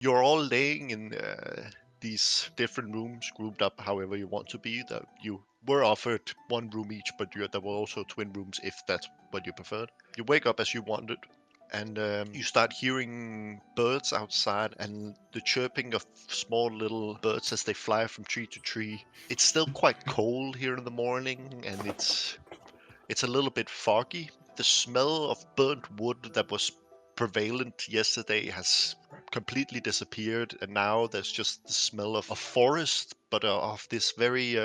You're all laying in these different rooms, grouped up however you want to be. That you were offered one room each, but there were also twin rooms if that's what you preferred. You wake up as you wanted, and you start hearing birds outside and the chirping of small little birds as they fly from tree to tree. It's still quite cold here in the morning, and it's a little bit foggy. The smell of burnt wood that was prevalent yesterday has completely disappeared, and now there's just the smell of a forest, but of this very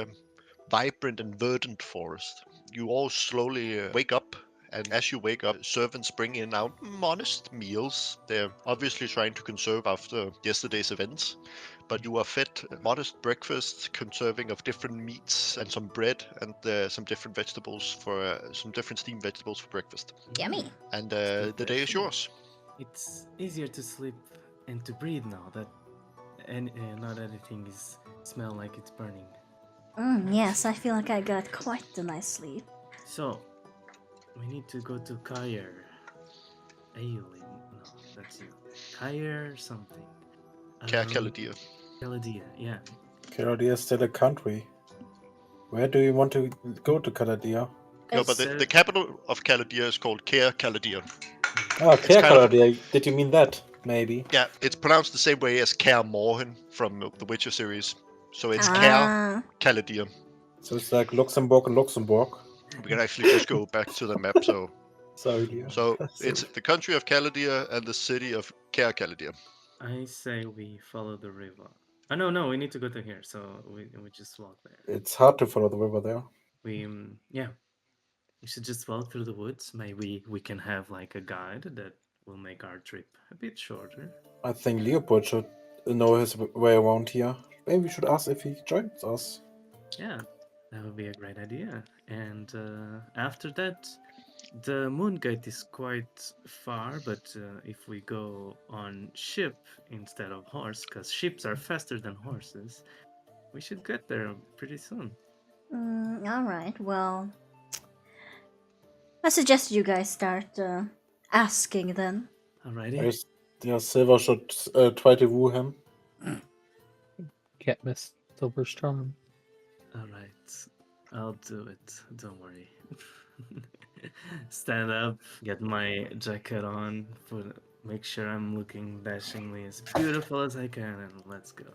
vibrant and verdant forest. You all slowly wake up, and as you wake up, servants bring in out modest meals. They're obviously trying to conserve after yesterday's events, but you are fed a modest breakfast consisting of different meats and some bread and some different vegetables for some different steamed vegetables for breakfast. Yummy. And the day is yours. It's easier to sleep and to breathe now that not everything is smell like it's burning. Yes, I feel like I got quite a nice sleep. So, we need to go to Kair. Aileen, no, that's you. Kair something. Caladia. Caladia, yeah. Caladia is still a country. Where do you want to go to Caladia? No, but the capital of Caladia is called Caladia. Oh, It's Care kind of Caladia. Did you mean that? Maybe. yeah. It's pronounced the same way as Kaer Morhen from the Witcher series. So it's Ah, Caladia. So it's like Luxembourg and Luxembourg. We can actually just go back to the map. Sorry, Leo. So it's the country of Caladia and the city of Caladia. I say we follow the river. Oh, no, we need to go to here, so we just walk there. It's hard to follow the river there. Yeah, we should just walk through the woods. Maybe we can have like a guide that will make our trip a bit shorter. I think Leopold should know his way around here. Maybe we should ask if he joins us. Yeah, that would be a great idea. And after that, the moon gate is quite far, but if we go on ship instead of horse, because ships are faster than horses, we should get there pretty soon. alright, well. I suggest you guys start asking then. Alrighty. Silver should try to woo him. Can't miss Silver's charm. Alright, I'll do it. Don't worry. Stand up, get my jacket on, make sure I'm looking dashingly as beautiful as I can, and let's go.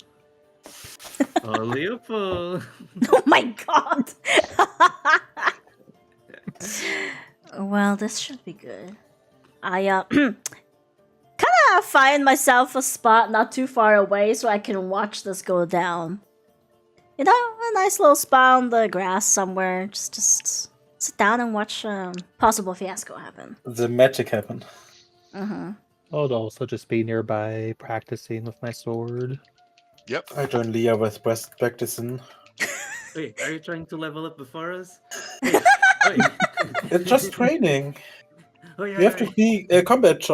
Oh, Leopold! Oh my god! Well, this should be good. I kind of find myself a spot not too far away so I can watch this go down. You know, a nice little spot on the grass somewhere. Just sit down and watch possible fiasco happen. The magic happened. Mm-hmm. I'll also just be nearby practicing with my sword. Yep. I join Leah with breast practicing. Wait, are you trying to level up before us? Wait. It's just training. Oh, yeah, You have to be combat.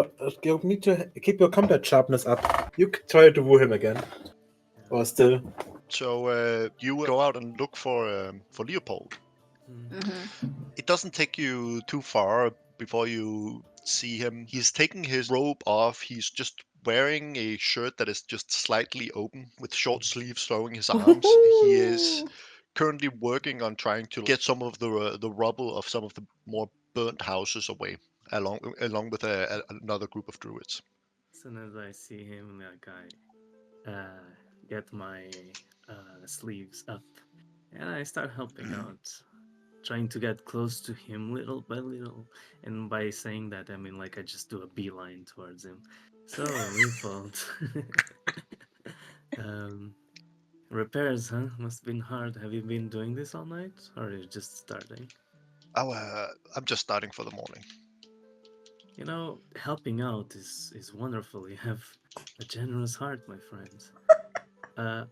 You need to keep your combat sharpness up. You try to woo him again, or still. So you go out and look for Leopold. Mm-hmm. It doesn't take you too far before you see him. He's taking his robe off. He's just wearing a shirt that is just slightly open with short sleeves showing his arms. He is currently working on trying to get some of the rubble of some of the more burnt houses away, along with another group of druids. As soon as I see him, like I get my sleeves up and I start helping out, trying to get close to him little by little. And by saying that, I mean like I just do a beeline towards him. So, Leopold. Repairs, huh? Must have been hard. Have you been doing this all night, or are you just starting? Oh, I'm just starting for the morning. You know, helping out is wonderful. You have a generous heart, my friends. I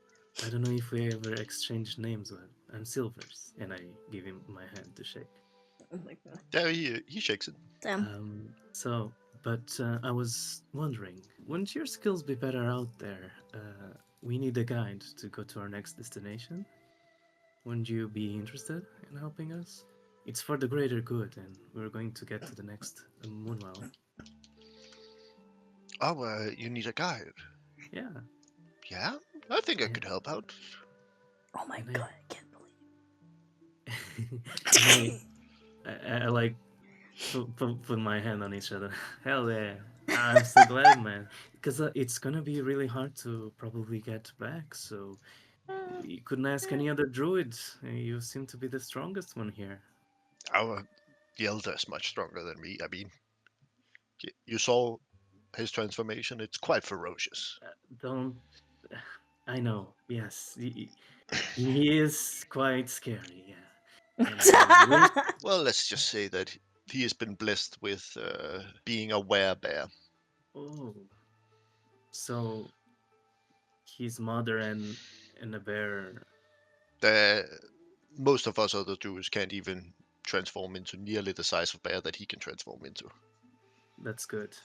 don't know if we ever exchanged names, but I'm Silvers, and I give him my hand to shake. Oh my god. Yeah, he shakes it. Damn. But I was wondering, wouldn't your skills be better out there? We need a guide to go to our next destination. Wouldn't you be interested in helping us? It's for the greater good, and we're going to get to the next Moonwell. Oh, you need a guide. Yeah. Yeah, I think I Yeah. could help out. Oh my And god, I can't believe. and I like put my hand on each other. Hell yeah. I'm so glad, man. Because it's gonna be really hard to probably get back. So you couldn't ask any other druid. You seem to be the strongest one here. Our the elder is much stronger than me. I mean, you saw his transformation. It's quite ferocious. Don't. I know. Yes, he is quite scary. Yeah, and I wish. Well, let's just say that he has been blessed with being a werebear. Oh, so his mother and a bear. The most of us other druids can't even transform into nearly the size of bear that he can transform into. That's good.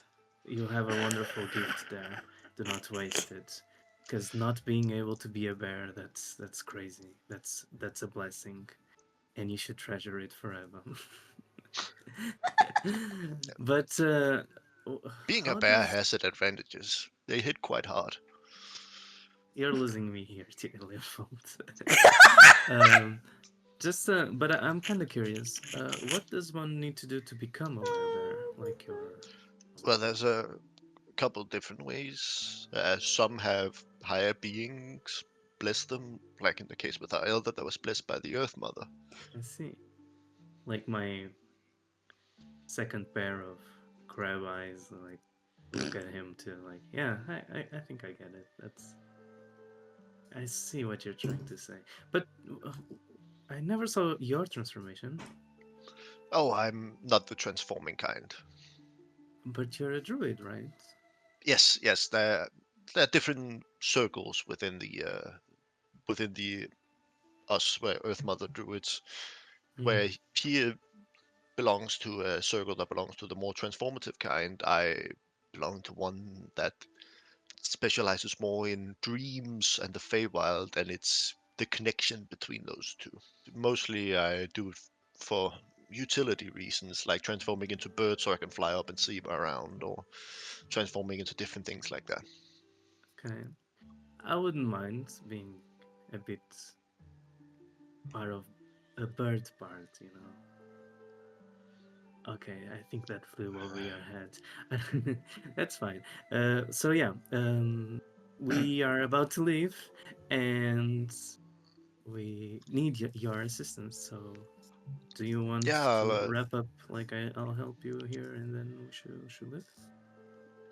You have a wonderful gift there. Do not waste it. Because not being able to be a bear, that's crazy. That's a blessing. And you should treasure it forever. But Being a how bear does has its advantages. They hit quite hard. you're losing me here, Leopold. um but I'm kind of curious. What does one need to do to become a werebear? Like your Well, there's a couple different ways. Some have higher beings bless them, like in the case with our elder that was blessed by the Earth Mother. I see. Like my second pair of crab eyes, like look at him to like, yeah, I think I get it. I see what you're trying to say. But I never saw your transformation. Oh, I'm not the transforming kind. But you're a druid, right? Yes, there are different circles within the us where Earth Mother druids, Mm, where he belongs to a circle that belongs to the more transformative kind. I belong to one that specializes more in dreams and the Feywild, and it's the connection between those two. Mostly, I do it for utility reasons, like transforming into birds so I can fly up and see around, or transforming into different things like that. okay. I wouldn't mind being a bit part of a bird part, you know. Okay, I think that flew over your head. That's fine. So yeah, we are about to leave, and we need your assistance. So, do you want Yeah, to wrap up? Like I'll help you here, and then we should leave.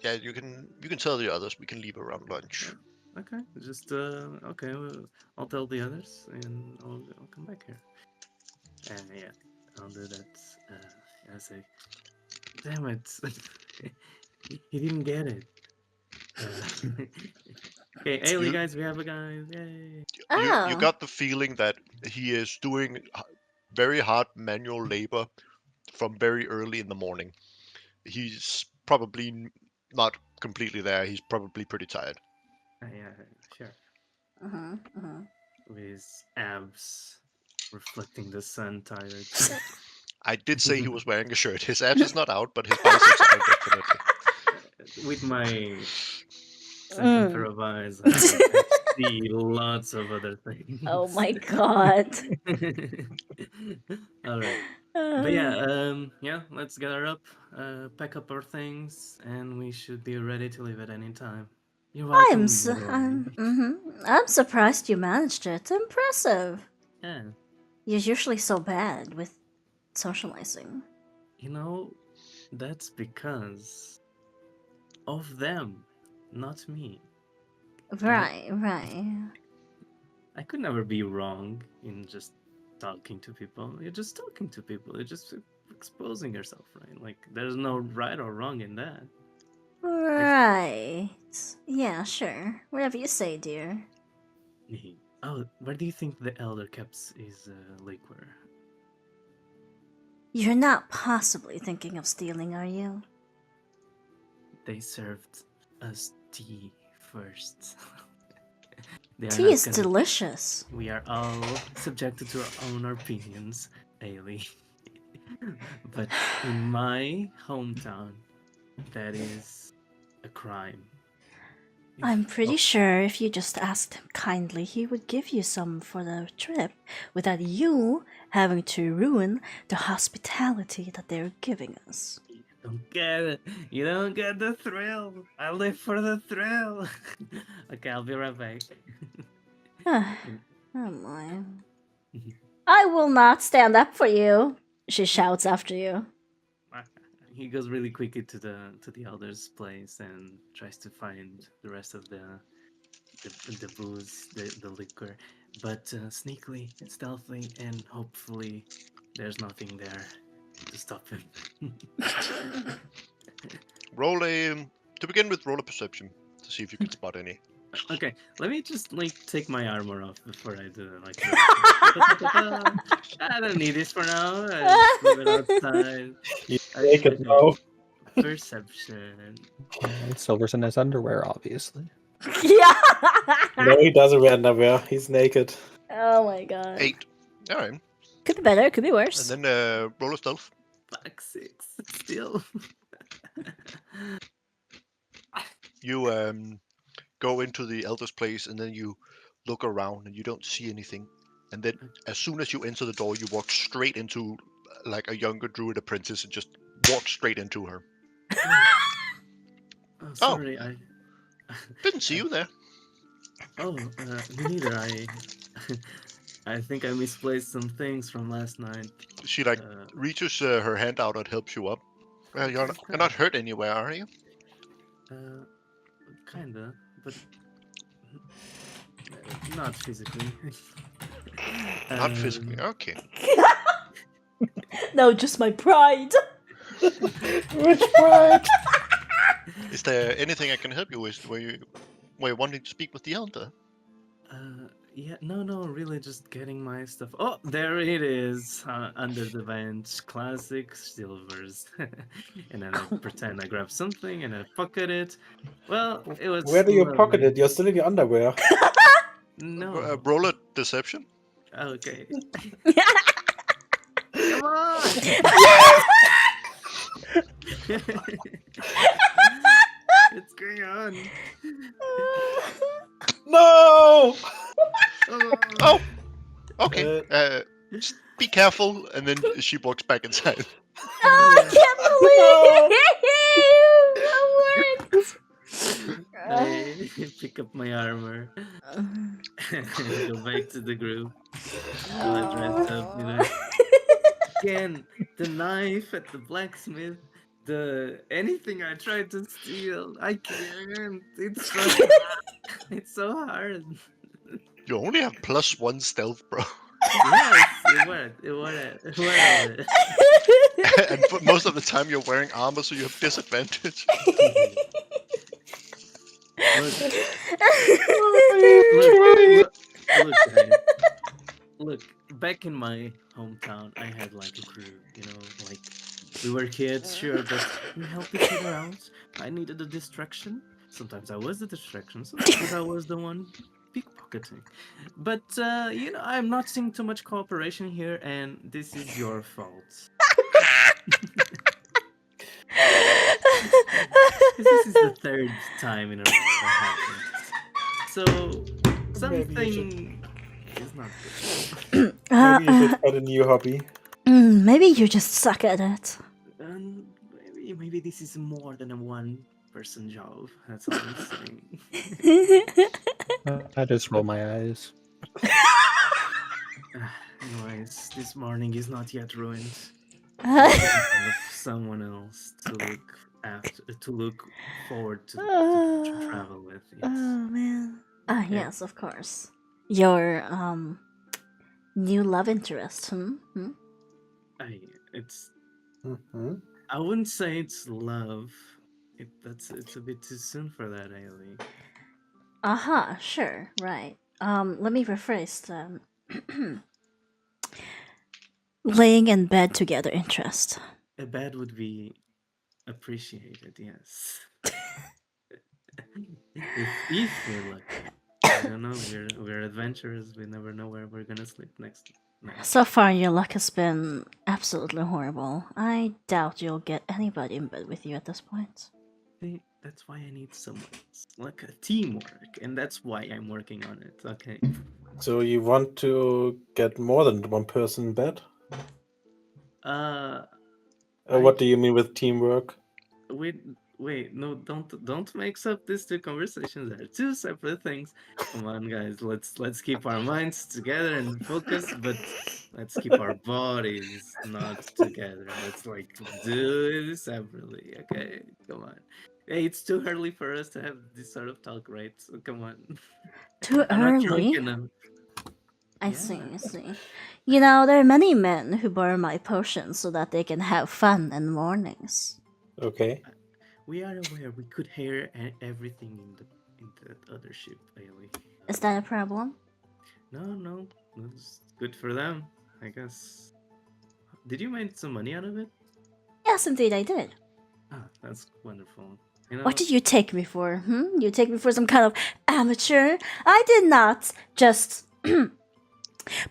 yeah, you can tell the others we can leave around lunch. Yeah. Okay. Just okay. I'll tell the others, and I'll come back here. Yeah, I'll do that. I say, damn it, he didn't get it. Okay, Ailey, You guys, we have a guy. Yay! you Oh. got the feeling that he is doing very hard manual labor from very early in the morning. He's probably not completely there. He's probably pretty tired. Yeah, sure. Uh-huh. Uh-huh. With his abs reflecting the sun, tired. I did say he was wearing a shirt. His abs is not out, but his biceps are definitely. With my second pair Mm. of eyes, I see lots of other Oh things. my god. All right. But yeah, yeah, let's gather up, pack up our things, and we should be ready to leave at any time. You're welcome, by the way. I'm surprised you managed it. Impressive. Yeah, You're usually so bad with socializing. you know, that's because of them, not me. Right, right. I could never be wrong in just talking to people. You're just talking to people. You're just exposing yourself, right? Like, there's no right or wrong in that. Right. Yeah, sure. Whatever you say, dear. Oh, where do you think the elder keeps his liquor? You're not possibly thinking of stealing, are you? They served us tea first. They are Tea not is gonna. delicious. We are all subjected to our own opinions, Ailey. But in my hometown, that is a crime. I'm pretty sure if you just asked him kindly, he would give you some for the trip without you having to ruin the hospitality that they're giving us. Don't get it. You don't get the thrill. I live for the thrill. Okay, I'll be right back. Oh my. I will not stand up for you, she shouts after you. He goes really quickly to the elder's place and tries to find the rest of the booze, the liquor, but sneakily and stealthily, and hopefully there's nothing there to stop him. Roll to begin with, roll a perception to see if you can spot any. Okay, let me just take my armor off before I do it. I don't need this for now. I just leave it outside. You make it now. Perception. Silver's in his underwear, obviously. Yeah. No, he doesn't wear underwear. He's naked. Oh my god. 8. All right. Could be better. Could be worse. And then roll a stealth. Fuck 6. Still. You go into the elder's place and then you look around and you don't see anything. And then as soon as you enter the door, you walk straight into like a younger druid apprentice and just walk straight into her. Oh, sorry, I Didn't see you there. Oh, me neither. I think I misplaced some things from last night. She like reaches her hand out and helps you up. Well, you're not hurt anywhere, are you? Kinda, but not physically. Not physically. Okay. No, just my pride. Which part? Is there anything I can help you with? Were you wanting to speak with the elder? Yeah, no, really just getting my stuff. Oh, there it is, under the bench. Classic silvers. And then I pretend I grab something and I pocket it. Well, it was. Where do you lovely. pocket it? You're still in your underwear. No. Roll a deception. Okay. Come on! What's going on? No! Oh, okay. Just be careful, and then she walks back inside. Oh, I can't believe it! I pick up my armor and go back to the group. All dressed up, Again, the knife at the blacksmith, anything I tried to steal, I can't. It's so hard. You only have +1 stealth, bro. Yes, it worked. And for most of the time you're wearing armor, so you have disadvantage. Look, back in my hometown, I had like a crew, like we were kids, sure, but we helped each other out. I needed a distraction. Sometimes I was the distraction, sometimes I was the one pickpocketing. But, I'm not seeing too much cooperation here, and this is your fault. This is the third time in a row that happened. So, something is not good. Maybe you should find a new hobby. Maybe you just suck at it. Maybe this is more than a one-person job. That's all I'm saying. I just roll my eyes. Anyways, this morning is not yet ruined. Someone else to look forward to travel with. Yes. Oh man. Ah, yes, of course. Your new love interest, It's. Mm-hmm. I wouldn't say it's love. It's a bit too soon for that, Ailey. Aha, sure, right. Let me rephrase. Laying in bed together interest. A bed would be appreciated, yes. if we're lucky. I don't know. We're adventurers. We never know where we're gonna sleep next. So far, your luck has been absolutely horrible. I doubt you'll get anybody in bed with you at this point. That's why I need someone. Like a teamwork, and that's why I'm working on it. Okay. So you want to get more than one person in bed? Uh, What do you mean with teamwork? wait, no, don't mix up these two conversations. They're two separate things. Come on, guys, let's keep our minds together and focused, but let's keep our bodies not together. Let's like do it separately. Okay, come on. Hey, it's too early for us to have this sort of talk, right? So come on. Too I'm not drunk early? enough. I Yeah. see, I see. You know, there are many men who borrow my potions so that they can have fun in the mornings. Okay. We are aware we could hear everything in the other ship, Bailey. Is that a problem? No, it's good for them, I guess. Did you make some money out of it? Yes, indeed, I did. Ah, that's wonderful. You know, What did you take me for? You take me for some kind of amateur? I did not just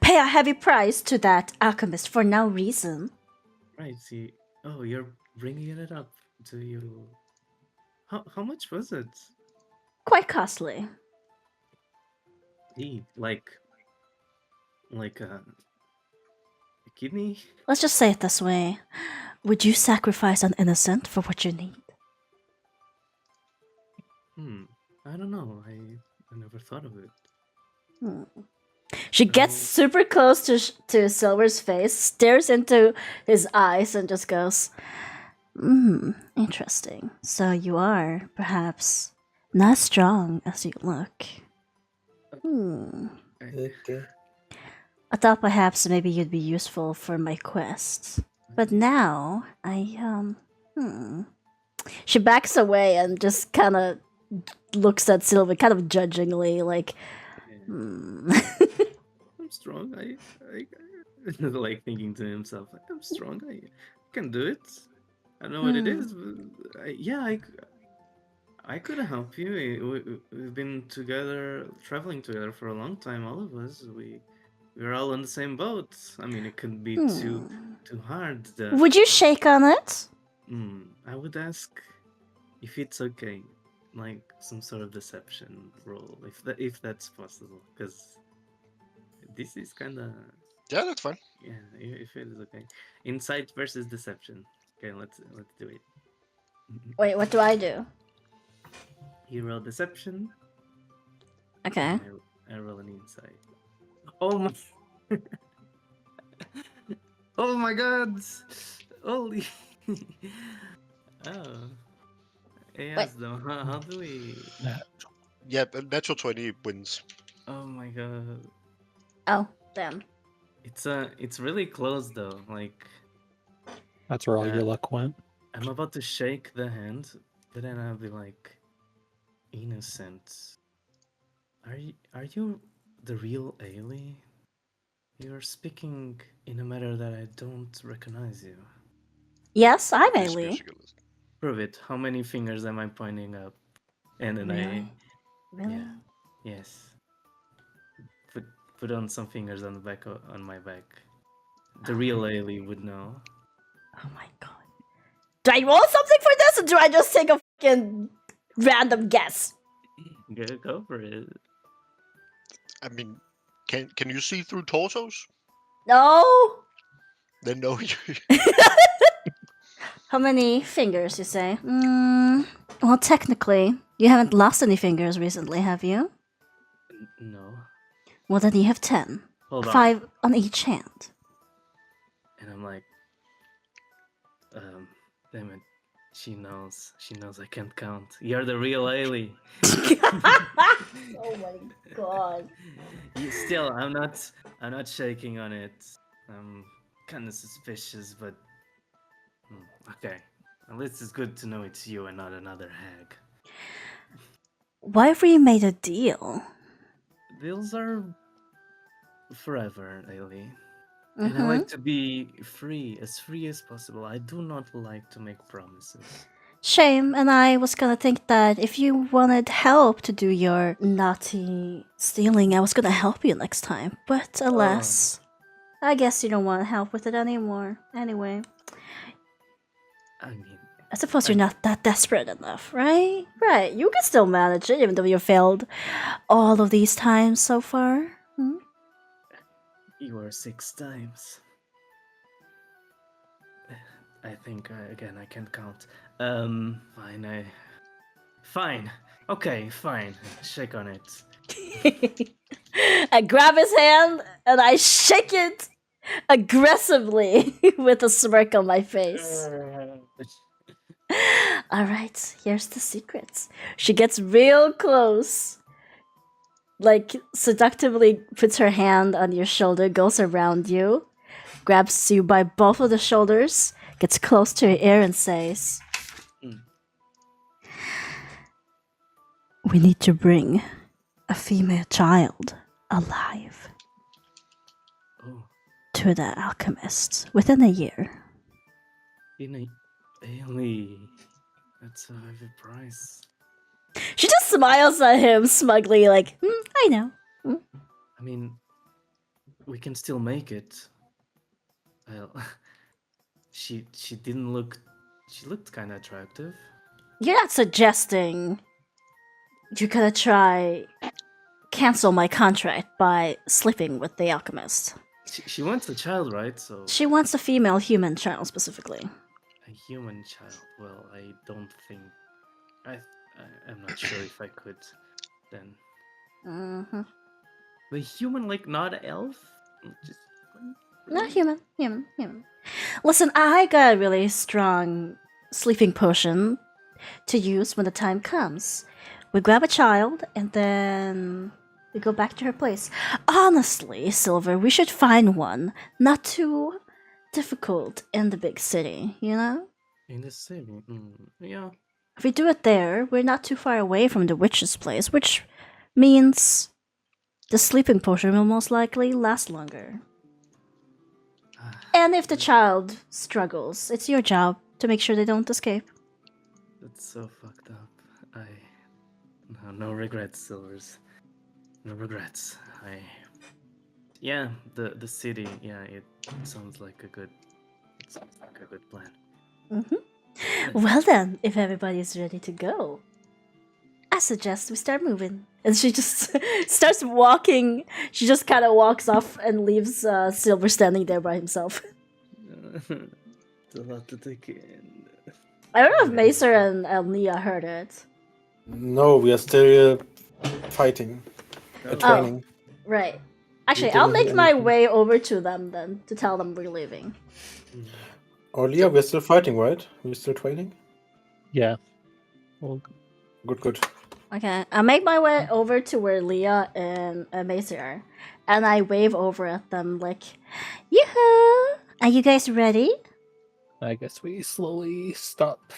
pay a heavy price to that alchemist for no reason. right? See, oh, you're bringing it up. Do you? How much was it? Quite costly. Like a kidney? Let's just say it this way. Would you sacrifice an innocent for what you need? I don't know. I never thought of it. She gets No. super close to Silver's face, stares into his eyes, and just goes, interesting. So you are, perhaps, not as strong as you look. Okay. I thought perhaps maybe you'd be useful for my quest. But now, She backs away and just kind of looks at Silver kind of judgingly, like, I'm strong. I like thinking to himself, like, I'm strong. I can do it. I know what it is. But I could help you. We've been together, traveling together for a long time. All of us. We're all on the same boat. I mean, it couldn't be too hard. Would you shake on it? I would ask if it's okay, like some sort of deception roll, if that's possible, because this is kind of Yeah, that's fine. yeah. If it is okay, insight versus deception. Okay, let's do it. Wait, what do I do? You roll deception. Okay. and I roll an insight. Oh my! Oh my God! Holy! Oh. Yes, though. How do we? Yeah, natural 20 wins. Oh my God! Oh, damn. It's really close though. Like That's where all your luck went. I'm about to shake the hand, but then I'll be like, innocent. Are you the real Ailey? You're speaking in a manner that I don't recognize you. Yes, I'm This Ailey. musical is- Prove it. How many fingers am I pointing up? And then Really? Really? yeah, yes. Put on some fingers on the back on my back. The real Ailey would know. Oh my god. Do I roll something for this, or do I just take a fucking random guess? Go for it. I mean, can you see through torsos? No. Then no. How many fingers, you say? Well, technically, you haven't lost any fingers recently, have you? No. Well, then you have 10. Hold on. 5 on each hand. And I'm like, damn it. She knows I can't count. You're the real Ailey. Oh my god. Still, I'm not shaking on it. I'm kind of suspicious, but okay. At least it's good to know it's you and not another hag. Why have we made a deal? Deals are forever, Ailey. And I like to be free as possible. I do not like to make promises. Shame, and I was gonna think that if you wanted help to do your naughty stealing, I was gonna help you next time. But alas, I guess you don't want help with it anymore. Anyway. I mean, I suppose you're not that desperate enough, right? Right, you can still manage it even though you failed all of these times so far. Hmm? You were 6 times. I think, again, I can't count. Fine, Fine. Okay, fine. Shake on it. I grab his hand and I shake it aggressively with a smirk on my face. Alright, here's the secret. She gets real close. Like, seductively puts her hand on your shoulder, goes around you, grabs you by both of the shoulders, gets close to your ear and says, Mm. "We need to bring a female child alive Oh, to the alchemist within a year." Bailey. That's a heavy price. She just smiles at him smugly, like, I know. I mean, we can still make it. Well, she didn't look. She looked kind of attractive. You're not suggesting you're gonna try cancel my contract by sleeping with the alchemist. She wants a child, right? So She wants a female human child specifically. a human child. Well, I don't think. I'm not sure if I could. Then Mm-hmm. the human, like not elf. Just Not human. Listen, I got a really strong sleeping potion to use when the time comes. We grab a child and then we go back to her place. Honestly, Silver, we should find one not too difficult in the big city, you know? in the city. Yeah. If we do it there, we're not too far away from the witch's place, which means the sleeping potion will most likely last longer. And if the child struggles, it's your job to make sure they don't escape. That's so fucked up. No regrets, Silvers. No regrets. Yeah, the city. Yeah, it sounds like a good. It sounds like a good plan. Well then, if everybody's ready to go, I suggest we start moving. And she just starts walking. She just kind of walks off and leaves Silver standing there by himself. It's a lot to take in. I don't know if Macer and Nia heard it. No, we are still fighting. Training. Right. Actually, didn't I'll make hear my anything. way over to them then to tell them we're leaving. Oh, Leah, we're still fighting, right? We're still training? Yeah. Well, Good. Okay, I make my way over to where Leah and Macy are, and I wave over at them like, "Yoo-hoo! Are you guys ready?" I guess we slowly stop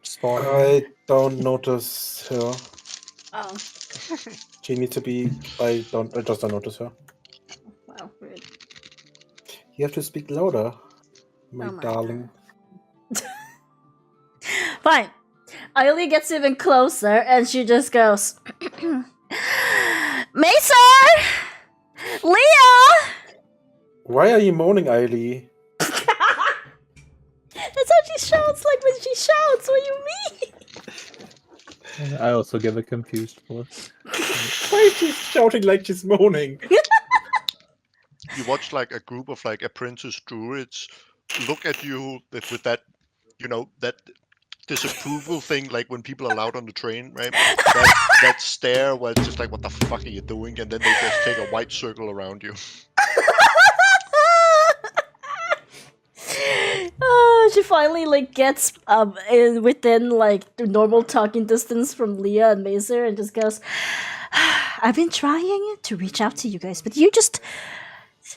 spawning. I don't notice her. Oh, She needs to be. I just don't notice her. wow, rude. You have to speak louder, my Oh my darling. Fine. Ailey gets even closer, and she just goes, "Macer! Leah!" Why are you moaning, Ailey? That's how she shouts, like when she shouts. What do you mean? I also give a confused look. Why is she shouting like she's moaning? You watch like a group of like apprentice druids look at you with that, that disapproval thing, like when people are loud on the train, right? That stare where it's just like, what the fuck are you doing? And then they just take a white circle around you. She finally like gets within like the normal talking distance from Leah and Mazer and just goes, "I've been trying to reach out to you guys, but you just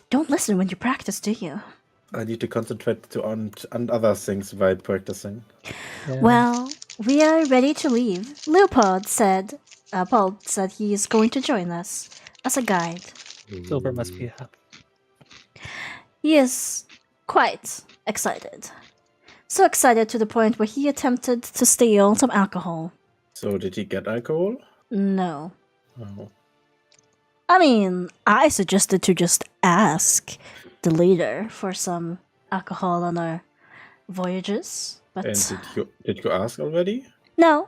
don't listen when you practice, do you?" I need to concentrate on other things while practicing. Yeah. Well, we are ready to leave. Leopold said, Paul said he is going to join us as a guide. Silver must be happy. He is quite excited. So excited to the point where he attempted to steal some alcohol. So did he get alcohol? No. Oh. I mean, I suggested to just ask the leader for some alcohol on our voyages. But And did you ask already? no,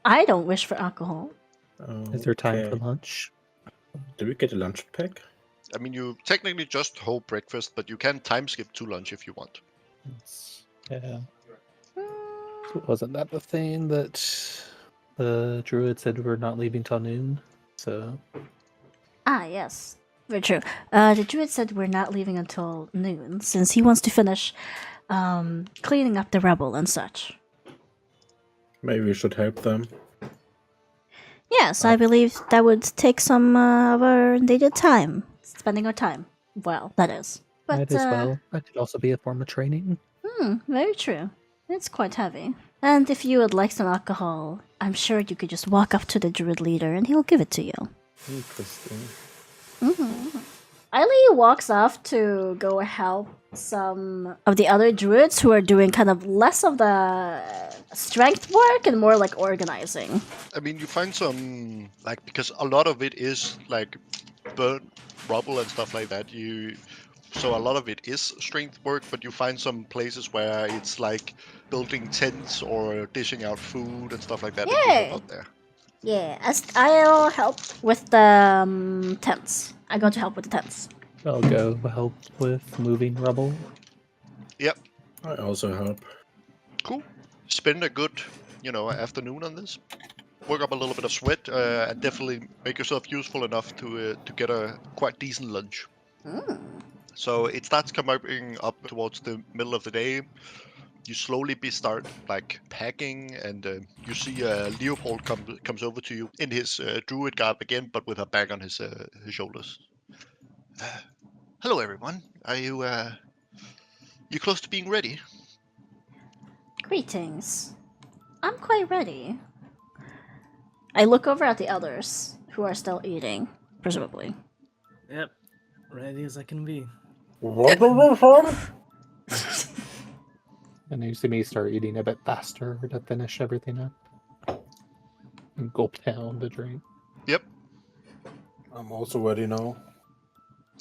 I don't wish for alcohol. Is there time for Okay. lunch? Do we get a lunch pack? I mean, you technically just hold breakfast, but you can time skip to lunch if you want. Yeah. So wasn't that the thing that the druid said we're not leaving till noon? So Ah, yes. Very true. The druid said we're not leaving until noon, since he wants to finish cleaning up the rubble and such. Maybe we should help them. Yes, I believe that would take some of our needed time. Spending our time. Well, that is. But, might as well. That could also be a form of training. Very true. It's quite heavy. And if you would like some alcohol, I'm sure you could just walk up to the druid leader and he'll give it to you. Interesting. Eileen walks off to go help some of the other druids who are doing kind of less of the strength work and more like organizing. I mean, you find some, like, because a lot of it is, like, burnt rubble and stuff like that. So a lot of it is strength work, but you find some places where it's, like, building tents or dishing out food and stuff like that. That you help Yay! out there. Yeah, I'll help with the tents. I'm going to help with the tents. I'll go help with moving rubble. Yep. I also help. Cool. Spend a good, afternoon on this. Work up a little bit of sweat, and definitely make yourself useful enough to get a quite decent lunch. So it starts coming up towards the middle of the day. You slowly start like packing, and you see Leopold comes over to you in his druid garb again, but with a bag on his shoulders. Hello, everyone. Are you close to being ready? Greetings. I'm quite ready. I look over at the others who are still eating, presumably. Yep, ready as I can be. And you see me start eating a bit faster to finish everything up. And gulp down the drink. Yep. I'm also ready now.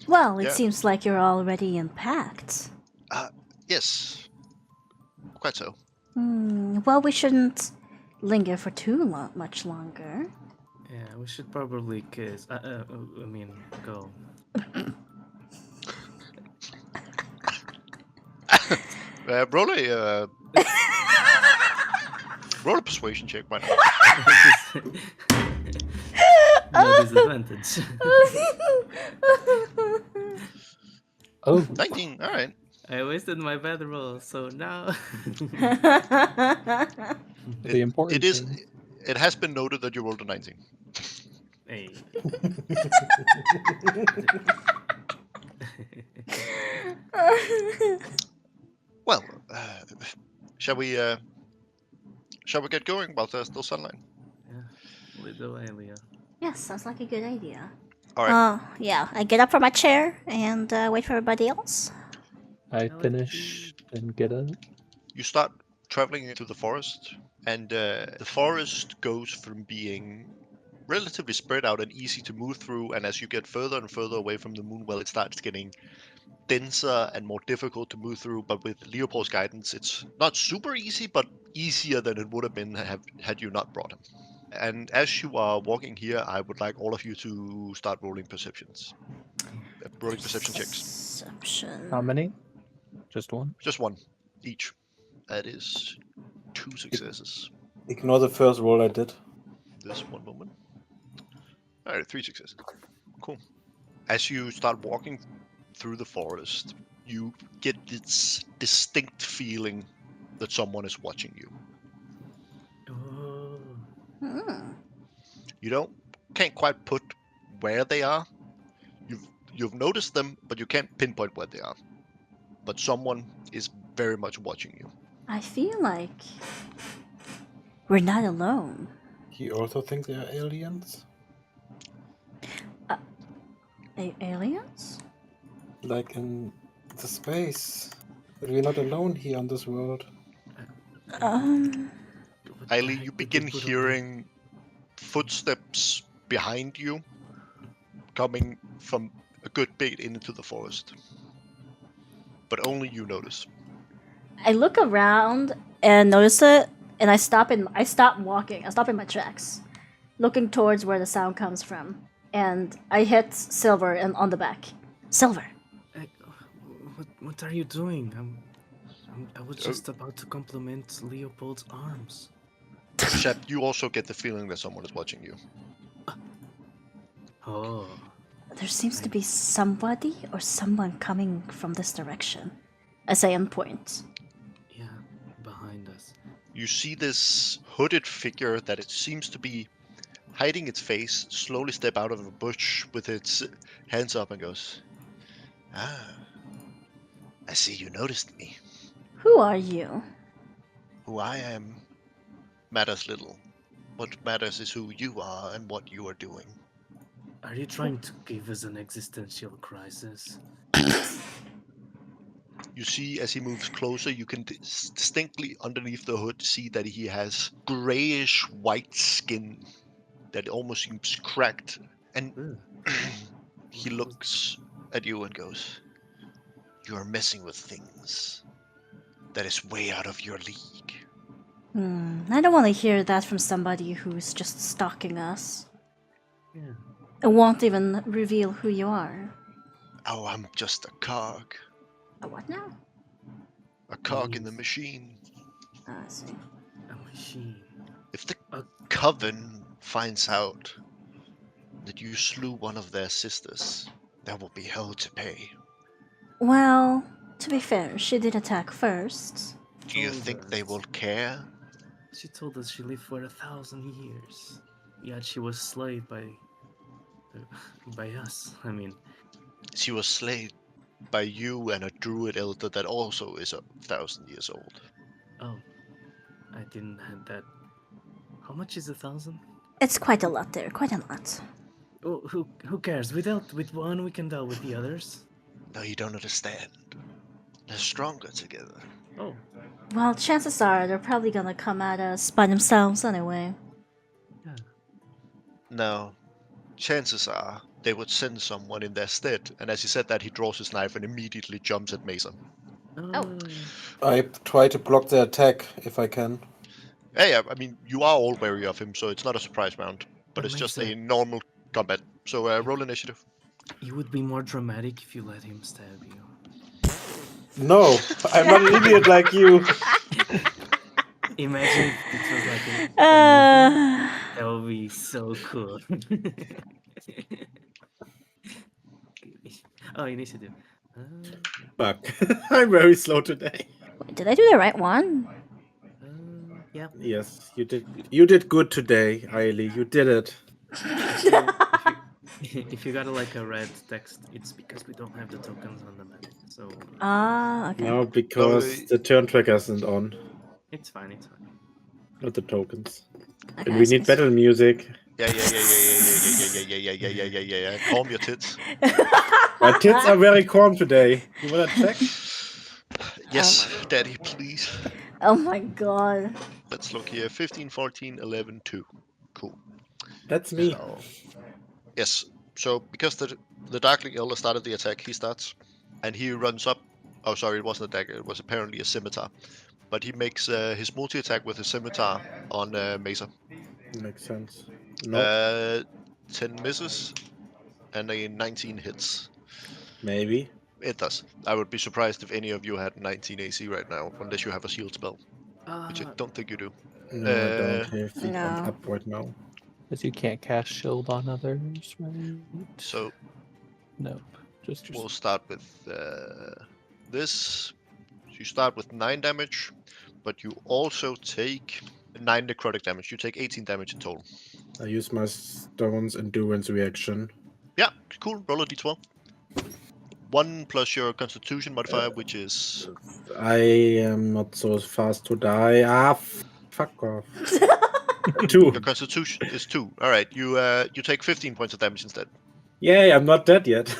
Well, it Yeah. seems like you're all ready and packed. Yes. Quite so. Well, we shouldn't linger for much longer. Yeah, we should probably kiss. Go. Roll a roll a persuasion check, why not? No disadvantage. Oh, 19. All right. I wasted my bad roll, so now. the important It is. thing. It has been noted that you rolled a 19. Hey. Well, shall we get going while there's still sunlight? Yeah, lead the way, Leah. Yes, sounds like a good idea. All right. Yeah, I get up from my chair and wait for everybody else. I finish and get up. You start traveling into the forest, and the forest goes from being relatively spread out and easy to move through, and as you get further and further away from the moon, well, it starts getting denser and more difficult to move through. But with Leopold's guidance, it's not super easy, but easier than it would have been had you not brought him. And as you are walking here, I would like all of you to start rolling perceptions. Rolling perception checks. Perception. How many? Just one? Just one each. That is 2 successes. Ignore the first roll I did. This one moment. Alright, 3 successes. Cool. As you start walking through the forest, you get this distinct feeling that someone is watching you. Oh. You can't quite put where they are. You've noticed them, but you can't pinpoint where they are. But someone is very much watching you. I feel like we're not alone. He also thinks they are aliens? Aliens? Like in the space. But we're not alone here on this world. What the Eileen, heck you did they begin put on hearing footsteps behind you coming from a good bit into the forest. But only you notice. I look around and notice it, and I stop walking. I stop in my tracks, looking towards where the sound comes from, and I hit Silver and on the back. Silver. What are you doing? I was just about to compliment Leopold's arms. Shep, you also get the feeling that someone is watching you. Oh. There seems to be somebody or someone coming from this direction. I say and point. Yeah, behind us. You see this hooded figure that it seems to be hiding its face, slowly step out of a bush with its hands up and goes, "Ah, I see you noticed me. Who are you? Who I am matters little. What matters is who you are and what you are doing." Are you trying to give us an existential crisis? You see, as he moves closer, you can distinctly underneath the hood see that he has grayish white skin that almost seems cracked. And Ugh. he looks at you and goes, "You are messing with things that is way out of your league." I don't want to hear that from somebody who's just stalking us. Yeah. And won't even reveal who you are. "Oh, I'm just a cog. A what now? A cog in the machine. I see. A machine. If the A- coven finds out that you slew one of their sisters, there will be hell to pay. Well, to be fair, she did attack first. Do you Told think they us. will care?" She told us she lived for 1,000 years. Yet she was slayed by us. I mean, She was slain by you and a druid elder that also is 1,000 years old. oh, I didn't have that. How much is 1,000? It's quite a lot there, quite a lot. Oh, who cares? We dealt with one, we can deal with the others. No, you don't understand. They're stronger together. Oh, Well, chances are they're probably gonna come at us by themselves anyway. yeah. No, chances are they would send someone in their stead. And as he said that, he draws his knife and immediately jumps at Mason. Oh. I try to block the attack if I can. Yeah, I mean, you are all wary of him, so it's not a surprise round. But But it's just a Mason- normal combat. So roll initiative. You would be more dramatic if you let him stab you. No, I'm not an idiot like you. Imagine if it was like a movie. That would be so cool. Oh, initiative. Fuck. I'm very slow today. Wait, did I do the right one? Yeah. Yes, you did. You did good today, Ailey. You did it. If you got like a red text, it's because we don't have the tokens on the map. So Ah, okay. No, because the turn tracker isn't on. it's fine. It's fine. Not the tokens. Okay, And we need battle music. Yeah. Calm your tits. My tits are very calm today. You wanna check? Yes, daddy, please. Oh my god. Let's look here. 15, 14, 11, 2. Cool. That's me. So, yes. So because the Darkling Elder started the attack, he starts. And he runs up. Oh, sorry, it wasn't a dagger. It was apparently a scimitar. But he makes his multi-attack with his scimitar on Mesa. Makes sense. No, 10 misses. And a 19 hits. maybe. It does. I would be surprised if any of you had 19 AC right now, unless you have a shield spell, which I don't think you do. No, I don't have feet No. on up right now. Because you can't cast shield on others, right? So Nope. Just your we'll start with this. You start with 9 damage, but you also take 9 necrotic damage. You take 18 damage in total. I use my stone's endurance reaction. Yeah, cool. Roll a d12. 1 plus your constitution modifier, which is... I am not so fast to die. Fuck off. 2. Your constitution is 2. Alright, you take 15 points of damage instead. Yay, I'm not dead yet.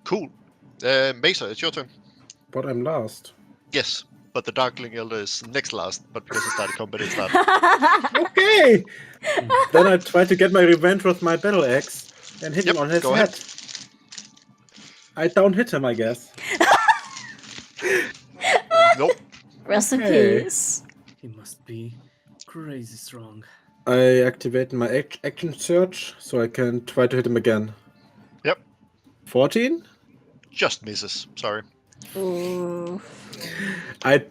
Cool. Mesa, it's your turn. But I'm last. Yes, but the Darkling Elder is next last, but because it started combat, it's not. Okay! Then I try to get my revenge with my battle axe and hit him Yep, on his go head. ahead. I don't hit him, I guess. Nope. Rest in Okay. peace. He must be crazy strong. I activate my action search so I can try to hit him again. Yep. 14? Just misses. Sorry. Ooh. I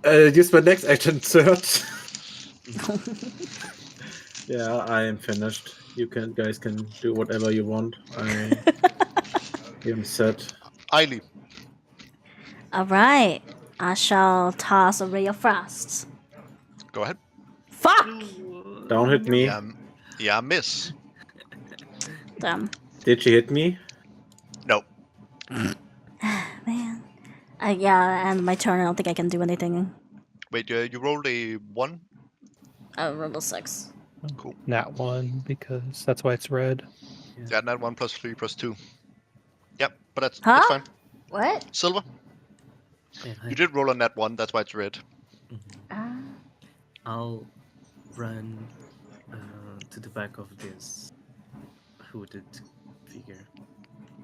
use my next action search. Yeah, I am finished. You guys can do whatever you want. I am set. Eiley. Alright. I shall toss a ray of frost. Go ahead. Fuck! Don't hit me. Yeah, miss. Damn. Did she hit me? No. Man. Yeah, and my turn. I don't think I can do anything. Wait, you rolled a 1? Roll 6. Cool. Nat 1, because that's why it's red. Yeah, not 1 plus 3 plus 2. Yep, but that's Huh? it's fine. What? Silver. Yeah, You did roll a nat 1, that's why it's red. I'll run to the back of this hooded figure,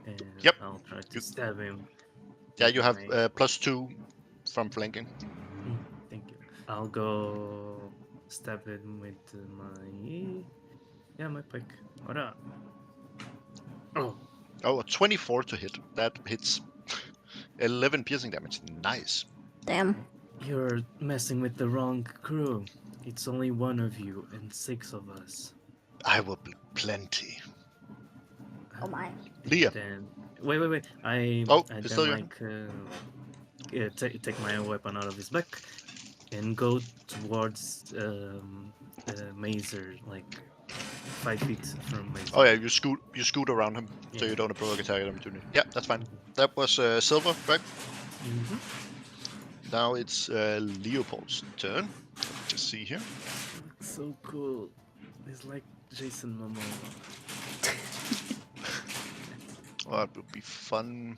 and Yep. I'll try to You- stab him. Yeah, with you have my- plus 2 from flanking. Thank you. I'll go stab him with my pick. What up? Oh, Oh, a 24 to hit. That hits. 11 piercing damage. Nice. Damn. you're messing with the wrong crew. It's only one of you and 6 of us. I will be plenty. Oh my. Leah. Then wait. I it's then still your take my weapon out of his back and go towards Mazer, like 5 feet from Mazer. Oh yeah, you scoot around him, so Yeah. you don't provoke attack opportunity. Yeah, that's fine. That was Silver, right? Mhm. Now it's Leopold's turn. Just see here. So cool. He's like Jason Momoa. Oh, that would be fun.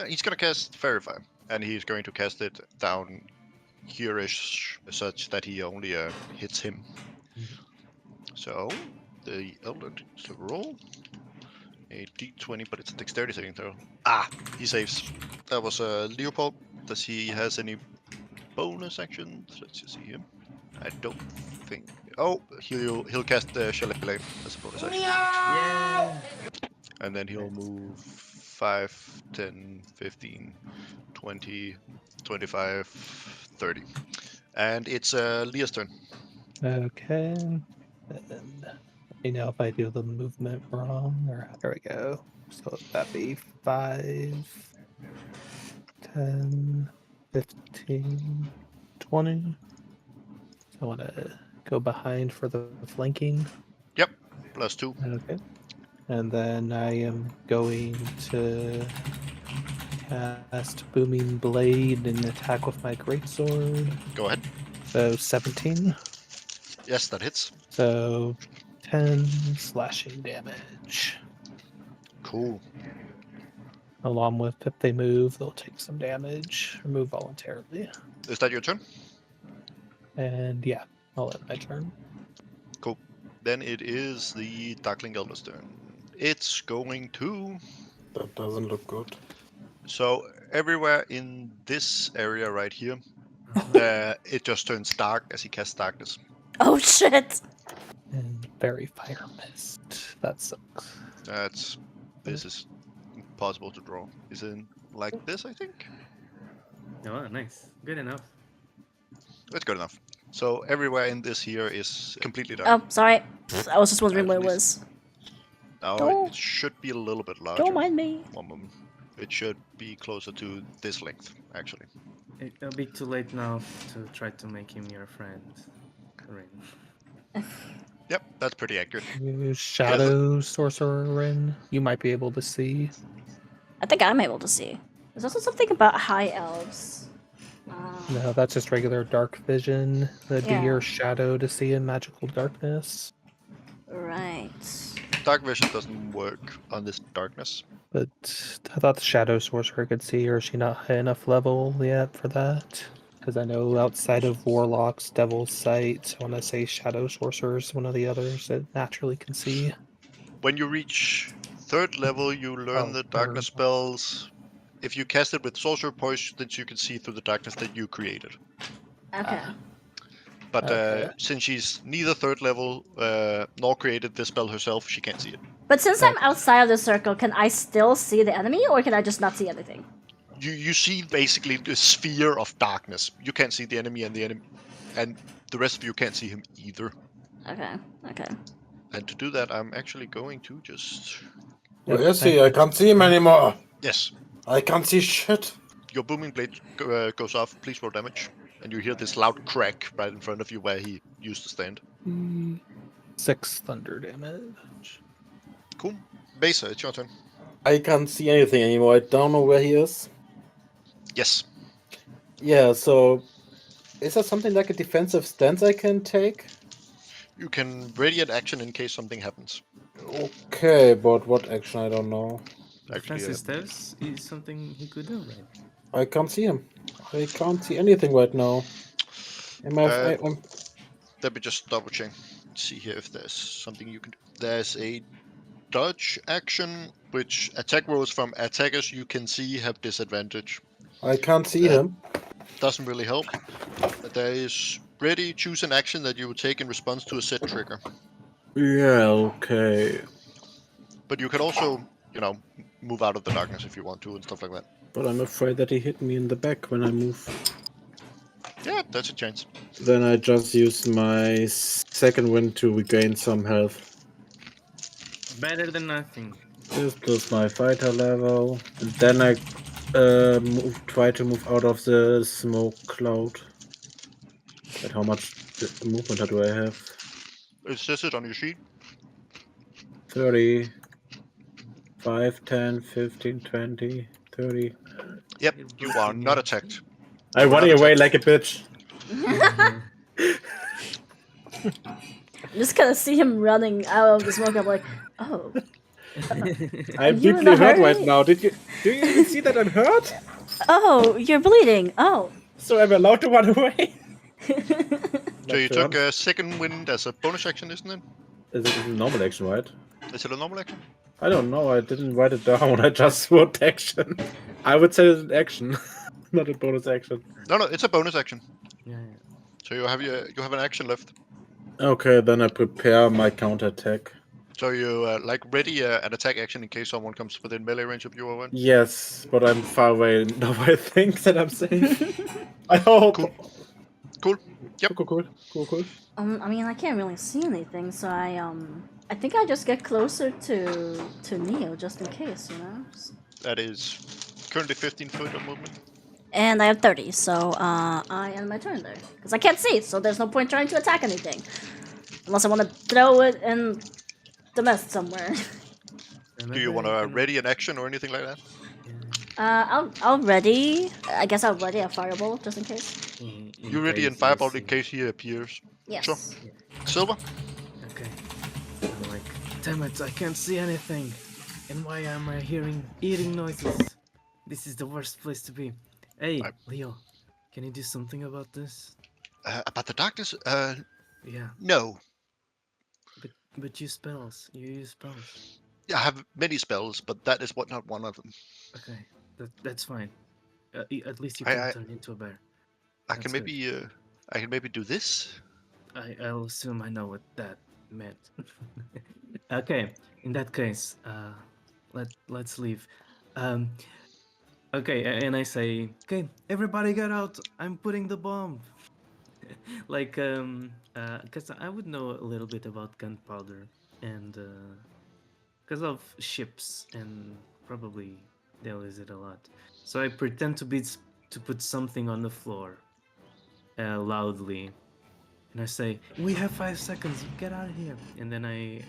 He's gonna cast Verify, and he's going to cast it down here-ish, such that he only hits him. So the Elder needs to roll a d20, but it's a dexterity saving throw. Ah, he saves. That was Leopold. Does he has any bonus actions? Let's just see here. I don't think. Oh, he'll cast the Shillelagh as a bonus action. Yeah. And then he'll move 5, 10, 15, 20, 25, 30. And it's Leah's turn. Okay. And let me know if I do the movement wrong. Or there we go. So that'd be 5, 10, 15, 20. So I want to go behind for the flanking. Yep, plus 2. Okay. And then I am going to cast Booming Blade and attack with my greatsword. Go ahead. So 17. Yes, that hits. So 10 slashing damage. Cool. Along with if they move, they'll take some damage or move voluntarily. Is that your turn? And yeah, I'll end my turn. Cool. Then it is the Darkling Elder's turn. It's going to... That doesn't look good. So everywhere in this area right here, it just turns dark as he casts darkness. Oh shit! And Fairy Fire Mist. That sucks. This is impossible to draw. Is it like this, I think? Oh, nice. Good enough. That's good enough. So everywhere in this here is completely dark. Oh, sorry. I was just wondering what it At was. Now don't- it should be a little bit larger. Don't mind me. One moment. It should be closer to this length, actually. It'll be too late now to try to make him your friend, Rin. Yep, that's pretty accurate. You Shadow Sorcerer Rin, you might be able to see. I think I'm able to see. There's also something about high elves. No, that's just regular dark vision. That'd be Yeah. your shadow to see in magical darkness. Right. Dark vision doesn't work on this darkness. But I thought the Shadow Sorcerer could see, or is she not high enough level yet for that? Because I know outside of Warlocks, Devil's Sight, I want to say Shadow Sorcerer is one of the others that naturally can see. When you reach 3rd level, you learn Oh, the darkness spells If you cast it with sorcerer poise, then you can see through the darkness that you created. Okay. But Okay. since she's neither third level nor created this spell herself, she can't see it. But since I'm Okay. outside of the circle, can I still see the enemy, or can I just not see anything? You see basically the sphere of darkness. You can't see the enemy, and the rest of you can't see him either. Okay. Okay. And to do that, I'm actually going to just Where is he? I can't see him anymore. yes. I can't see shit. Your booming blade goes off. Please roll damage, and you hear this loud crack right in front of you where he used to stand. 6 thunder damage. Cool. Besa, it's your turn. I can't see anything anymore. I don't know where he is. Yes. Yeah, so is there something like a defensive stance I can take? You can radiant action in case something happens. Okay, but what action? I don't know. Actually, Defensive steps is something he could do, right? I can't see him. I can't see anything right now. I'm let me just double check. See here if there's something you can do. There's a dodge action, which attack rolls from attackers you can see have disadvantage. I can't see That him. doesn't really help. There is ready, choose an action that you would take in response to a set trigger. Yeah, okay. But you can also, move out of the darkness if you want to and stuff like that. But I'm afraid that he hit me in the back when I move. Yeah, that's a chance. Then I just use my second wind to regain some health. Better than nothing. This plus my fighter level. And then I try to move out of the smoke cloud. But how much movement do I have? It says it on your sheet. 30, 5, 10, 15, 20, 30. Yep, you are not attacked. I You were run not away attacked. like a bitch. I'm just gonna see him running out of the smoke. I'm like, oh. I'm you in deeply a hurt right hurry? now. Do you even see that I'm hurt? Oh, you're bleeding. Oh. So I'm allowed to run away. So you took a second wind as a bonus action, isn't it? Is it a normal action, right? Is it a normal action? I don't know. I didn't write it down. I just wrote action. I would say it's an action, not a bonus action. No, it's a bonus action. Yeah. So you have an action left. Okay, then I prepare my counterattack. So you ready an attack action in case someone comes within melee range of you or what? Yes, but I'm far away now. I think that I'm safe. I hope. Cool. Yep. Cool. I mean, I can't really see anything, so I think I just get closer to Neo just in case, you know. That is currently 15 foot of movement. And I have 30, so I end my turn there because I can't see, so there's no point trying to attack anything unless I want to throw it in the mist somewhere. Do you want to ready an action or anything like that? I'll ready. I guess I'll ready a fireball just in case. You ready in fireball in case he appears. Yes. Sure. Silver? Okay. I'm like, damn it, I can't see anything. And why am I hearing eating noises? This is the worst place to be. Hey, Leo, can you do something about this? About the darkness? Yeah, No. but you use spells. I have many spells, but that is not one of them. Okay, that's fine. At least you I- can turn into a bear. I can maybe do this. I'll assume I know what that meant. Okay, in that case, let's leave. Okay, and I say, okay, everybody get out. I'm putting the bomb. Like, because I would know a little bit about gunpowder and because of ships and probably they'll use it a lot. So I pretend to put something on the floor loudly. And I say, we have 5 seconds, get out of here. And then I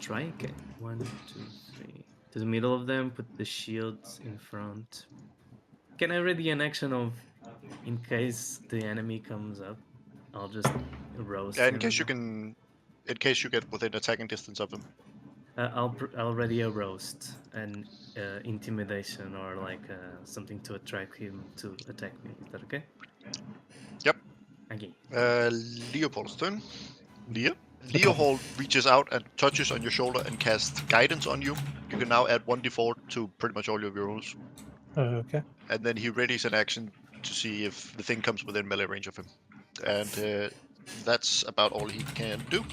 try again. 1, 2, 3. To the middle of them, put the shields in front. Can I ready an action of, in case the enemy comes up, I'll just roast Yeah, him. in case you get within attacking distance of him. I'll ready a roast, an intimidation, or like something to attract him to attack me. Is that okay? Yep. Okay. Leopold's turn. Leo? Leohold reaches out and touches on your shoulder and casts guidance on you. You can now add 1d4 to pretty much all of your rolls. Okay. And then he readies an action to see if the thing comes within melee range of him. And that's about all he can do.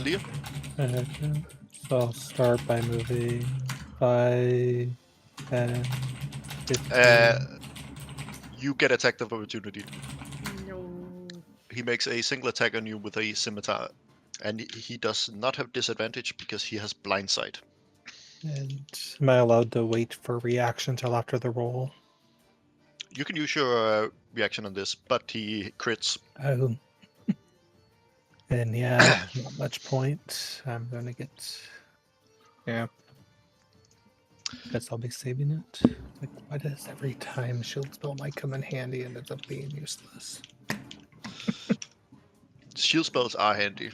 Leo? Okay. So I'll start by moving 5, 10, 15. You get attacked of opportunity. No. He makes a single attack on you with a scimitar. And he does not have disadvantage because he has blind sight. And am I allowed to wait for reaction till after the roll? You can use your reaction on this, but he crits. Oh. And yeah, not much point. I'm gonna get. Yeah. Guess I'll be saving it. Like, why does every time shield spell might come in handy and ends up being useless? Shield spells are handy.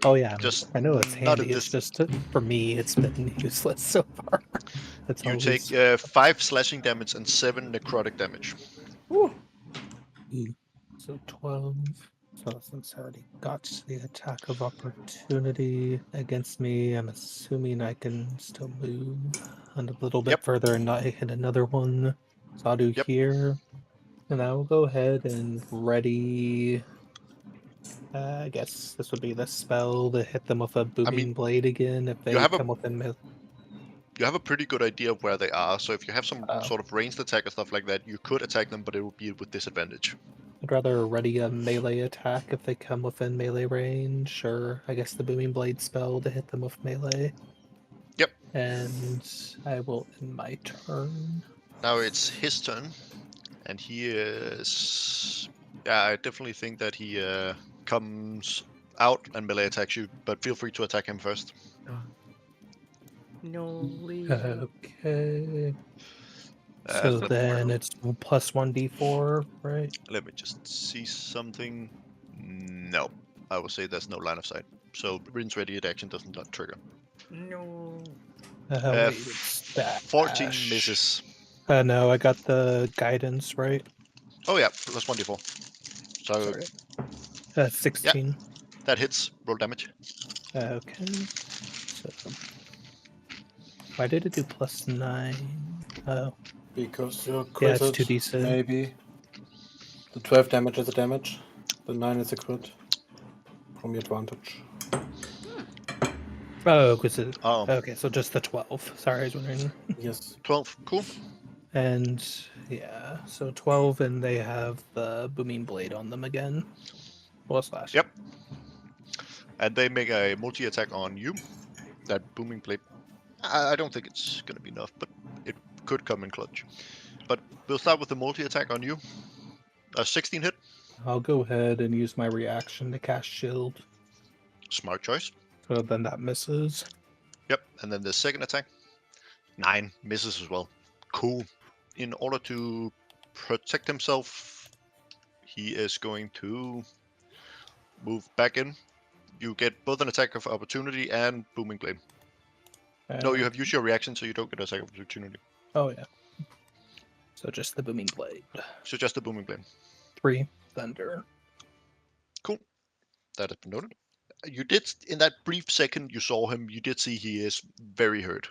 Oh yeah, Just I know it's not in handy. It's this. just for me, it's been useless so far. It's You always... take 5 slashing damage and 7 necrotic damage. Ooh. So 12. So since I already got the attack of opportunity against me, I'm assuming I can still move a little bit Yep. further and not hit another one. So I'll do Yep. here. And I will go ahead and ready. I guess this would be the spell to hit them with a booming blade again if they have a- come within me. You have a pretty good idea of where they are, so if you have some Oh. sort of ranged attack or stuff like that, you could attack them, but it would be with disadvantage. I'd rather ready a melee attack if they come within melee range, or I guess the booming blade spell to hit them with melee. Yep. And I will end my turn. Now it's his turn, and he is... Yeah, I definitely think that he comes out and melee attacks you, but feel free to attack him first. No, Leo. Okay. So then it's plus 1d4, right? Let me just see something. No, I will say there's no line of sight. So rinse radiant action doesn't trigger. No. Wait, it's that 14 dash. misses. No, I got the guidance, right? Oh yeah, plus 1d4. So Sorry. 16. that hits. Roll damage. Okay. So why did it do plus 9? Oh. Because you're Yeah, it's critted, 2d6. maybe. The 12 damage is a damage. The 9 is a crit. From your advantage. Oh, because it... Oh, Okay, so just the 12. Sorry, I was wondering. Yes. 12. Cool. And yeah, so 12, and they have the booming blade on them again. Well, slash. Yep. And they make a multi-attack on you. That booming blade. I don't think it's going to be enough, but it could come in clutch. But we'll start with the multi-attack on you. A 16 hit. I'll go ahead and use my reaction to cast shield. Smart choice. So then that misses. Yep. And then the second attack. 9 misses as well. Cool. In order to protect himself, he is going to move back in. You get both an attack of opportunity and booming blade. No, you have used your reaction, so you don't get an attack of opportunity. Oh, yeah. So just the booming blade. So just the booming blade. 3 thunder. Cool. That has been noted. You did, in that brief second you saw him, you did see he is very hurt.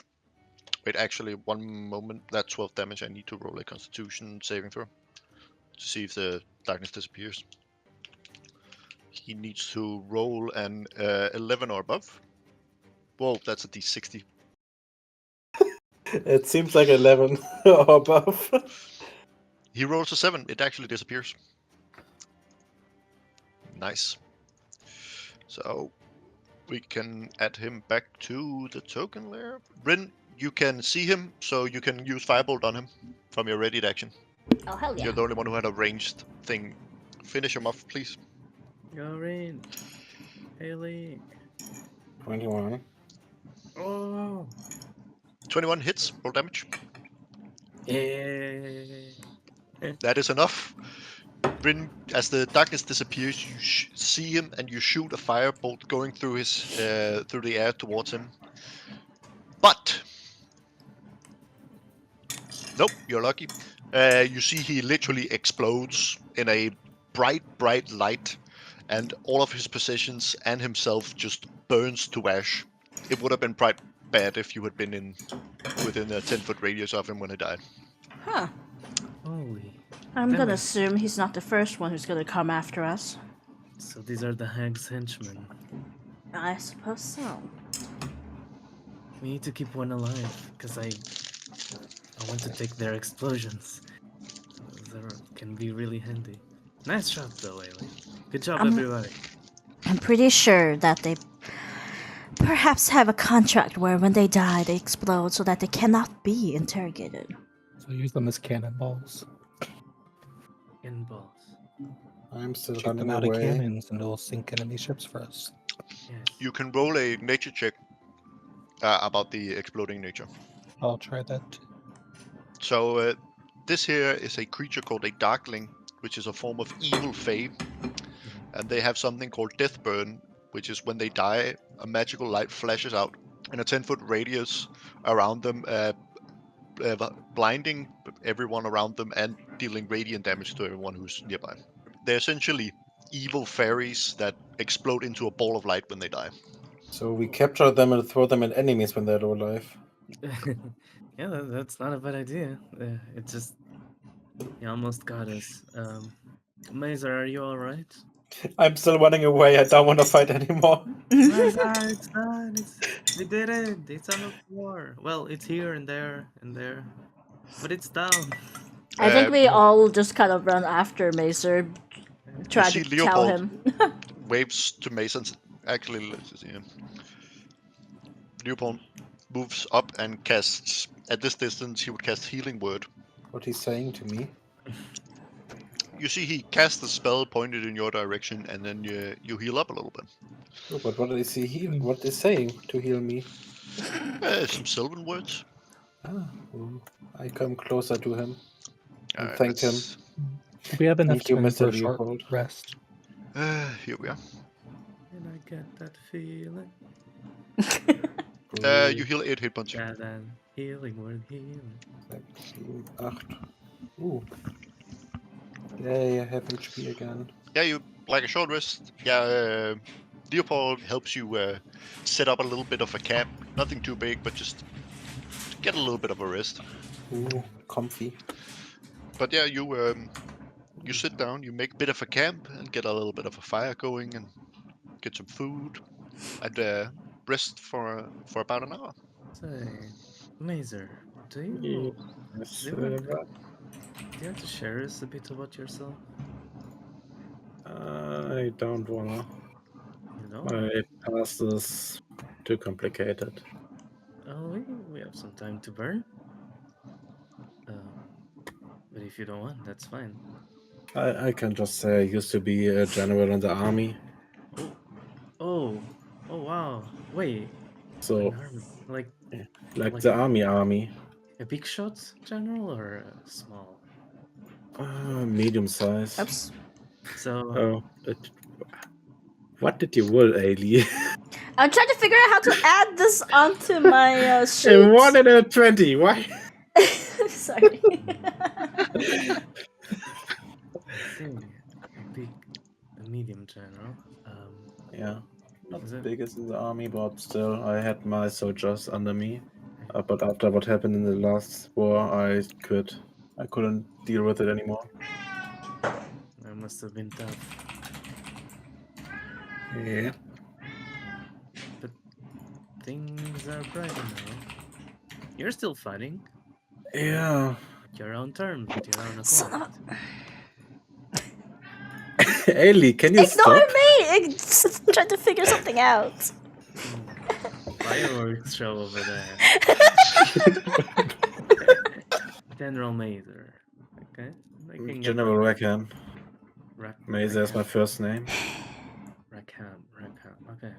Wait, actually, one moment. That's 12 damage. I need to roll a Constitution saving throw to see if the darkness disappears. He needs to roll an 11 or above. Well, that's a D60. It seems like 11 or above. He rolls a 7. It actually disappears. Nice. So we can add him back to the token layer. Rin, you can see him, so you can use Firebolt on him from your readied action. Oh, hell yeah. You're the only one who had a ranged thing. Finish him off, please. Go in. Haley. 21. Oh. 21 hits, roll damage. Yeah. That is enough. Rin, as the darkness disappears, you see him and you shoot a firebolt going through his through the air towards him. But nope, you're lucky. You see he literally explodes in a bright light, and all of his possessions and himself just burns to ash. It would have been quite bad if you had been within a 10-foot radius of him when he died. Huh. Holy. I'm Damn gonna it. assume he's not the first one who's gonna come after us. So these are the hag's henchmen. I suppose so. We need to keep one alive, because I want to take their explosions. They can be really handy. Nice shot though, Ailey. Good job, everybody. I'm pretty sure that they perhaps have a contract where when they die, they explode so that they cannot be interrogated. So use them as cannonballs. In balls. I'm still Shoot running them out of away. cannons and they'll sink enemy ships for us. Yes. You can roll a nature check about the exploding nature. I'll try that. So this here is a creature called a Darkling, which is a form of evil fae, and they have something called death burn, which is when they die, a magical light flashes out in a 10-foot radius around them, blinding everyone around them and dealing radiant damage to everyone who's nearby. They're essentially evil fairies that explode into a ball of light when they die. So we capture them and throw them at enemies when they're alive. Yeah, that's not a bad idea. It just... You almost got us. Mazer, are you alright? I'm still running away. I don't want to fight anymore. It's done. We did it. It's on the floor. Well, it's here and there and there. But it's down. I think we all just kind of run after Macer, try see to tell him. Waves to Masons. Actually, let's see. Leopold moves up and casts. At this distance, he would cast Healing Word. What he's saying to me? You see, he casts the spell pointed in your direction, and then you heal up a little bit. Oh, but what is he healing? What is saying to heal me? Some Sylvan words. I come closer to him and Alright, thank him. We have enough Thank you, time for Mr. a short Leopold. rest. Here we are. And I get that feeling. You heal 8 hit points. Yeah, then healing word healing. 8. Ooh. Yay, I have HP again. Yeah, you like a short rest. Yeah, Leopold helps you set up a little bit of a camp. Nothing too big, but just get a little bit of a rest. Ooh, comfy. But yeah, you sit down, you make a bit of a camp, and get a little bit of a fire going, and get some food, and rest for about an hour. Say, Mazer, do you want to share us a bit about yourself? I don't wanna. You know? My past is too complicated. Oh, we have some time to burn. But if you don't want, that's fine. I can just say I used to be a general in the army. Oh, wow. Wait. So, An army. like the army. A big shot general or a small? Medium size. Oops. So, What did you roll, Ailey? I'm trying to figure out how to add this onto my sheet. A 1 and a 20. Why? Sorry. a medium general. Yeah, not Is the it- biggest in the army, but still, I had my soldiers under me. But after what happened in the last war, I couldn't deal with it anymore. That must have been tough. Yeah. But things are brighter now. You're still fighting. Yeah. At your own terms, at your own Son accord. of Ailey, can you Ignore stop? me! I'm trying to figure something out. Fireworks show over there. General Mazer. Okay. Making General Rackham. Mazer is Rackham. my first name. Rackham. Okay.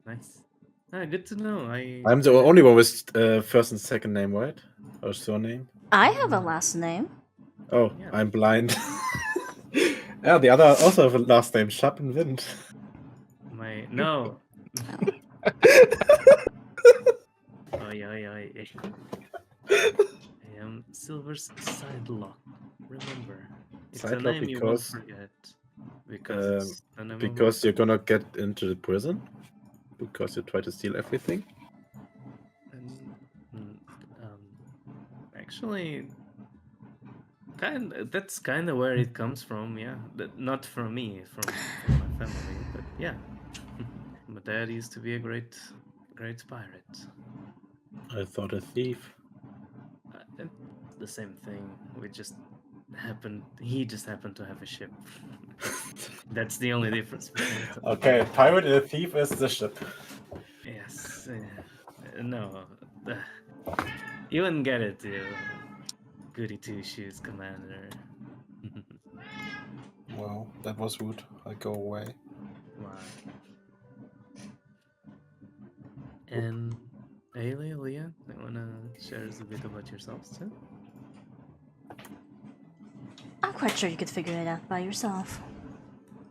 Nice. Good to know. I'm the only one with first and second name, right? Or surname? I have a last name. Oh, Yeah. I'm blind. Yeah, the other also have a last name, Sharp and Wind. No. Oi. I am Silver's Sidelock. Remember, it's a Sidelock name you won't because- forget. Because it's the name of my Because you're gonna get into the prison? Because you try to steal everything? And, actually, that's kind of where it comes from. Yeah, not from me, from my family, but yeah. My dad used to be a great pirate. I thought a thief. It's the same thing. He just happened to have a ship. That's the only difference between the two. Okay, a pirate and a thief is the ship. Yes. No. You wouldn't get it, you goody two shoes commander. Well, that was rude. I go away. Wow. And Ailey, Leah, you wanna share us a bit about yourselves too? I'm quite sure you could figure it out by yourself.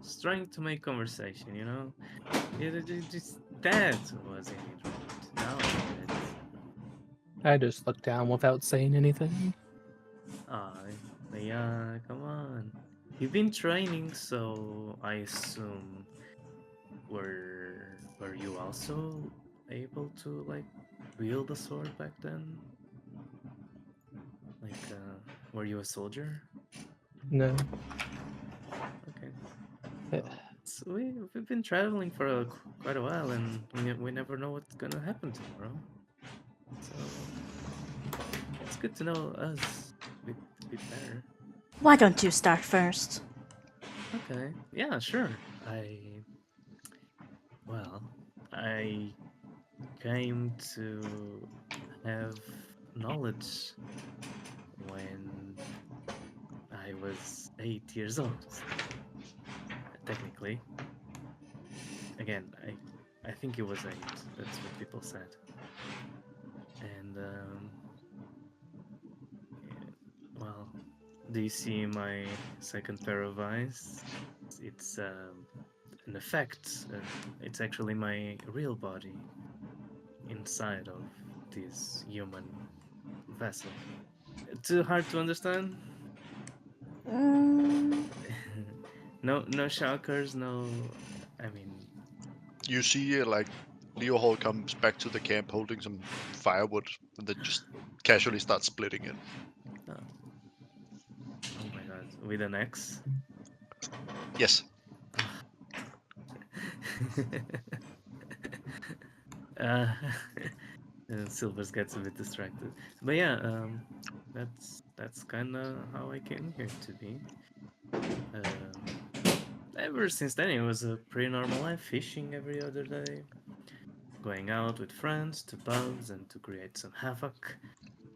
Just trying to make conversation, you know? That was it. Now I get it. I just looked down without saying anything. Ah, yeah, come on. You've been training, so I assume were you also able to like wield a sword back then? Like, were you a soldier? No. Okay. Yeah. So we've been traveling for quite a while, and we never know what's gonna happen tomorrow. So it's good to know us a bit better. Why don't you start first? Okay. Yeah, sure. I came to have knowledge when I was 8 years old. Technically. Again, I think it was 8. That's what people said. And well, do you see my second pair of eyes? It's an effect. It's actually my real body inside of this human vessel. Too hard to understand? Mm, No shockers, no. I mean, You see, like, Leo Hall comes back to the camp holding some firewood and then just casually starts splitting it. oh my god, with an X? Yes. uh, Silvers gets a bit distracted, but yeah, that's kind of how I came here to be. Ever since then, it was a pretty normal life: fishing every other day, going out with friends to pubs and to create some havoc.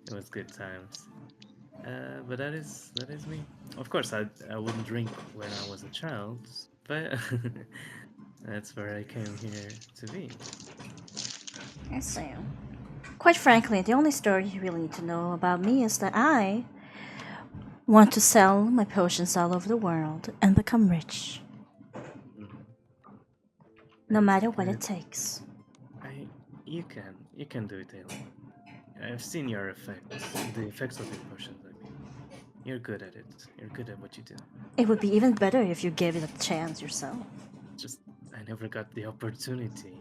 It was good times. But that is me. Of course, I wouldn't drink when I was a child, but that's where I came here to be. I see. Quite frankly, the only story you really need to know about me is that I want to sell my potions all over the world and become rich, no matter what it takes. You can do it, Taylor. I've seen your effects, the effects of your potions. I mean, you're good at it. You're good at what you do. It would be even better if you gave it a chance yourself. Just I never got the opportunity.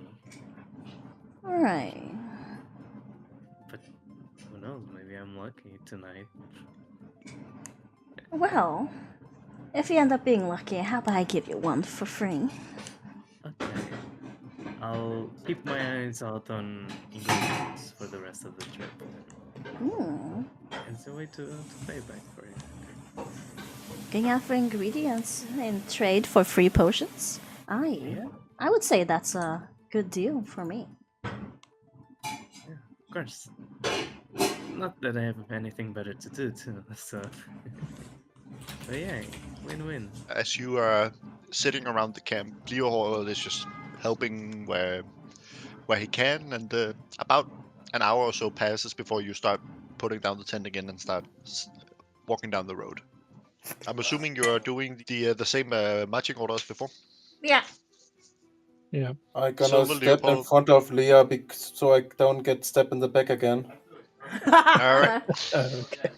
Right. But who knows? Maybe I'm lucky tonight. Well, if you end up being lucky, how about I give you one for free? Okay. I'll keep my eyes out on ingredients for the rest of the trip. It's a way to pay back for it. Looking out for ingredients in trade for free potions? Yeah, I would say that's a good deal for me. of course. Not that I have anything better to do too, so. But yeah, win-win. As you are sitting around the camp, Leo Hall is just helping where he can, and about an hour or so passes before you start putting down the tent again and start walking down the road. I'm assuming you are doing the same marching orders before. Yeah. Yeah. I'm gonna Silver step in Leopold. front of Leah so I don't get stabbed in the back again. All right. Okay.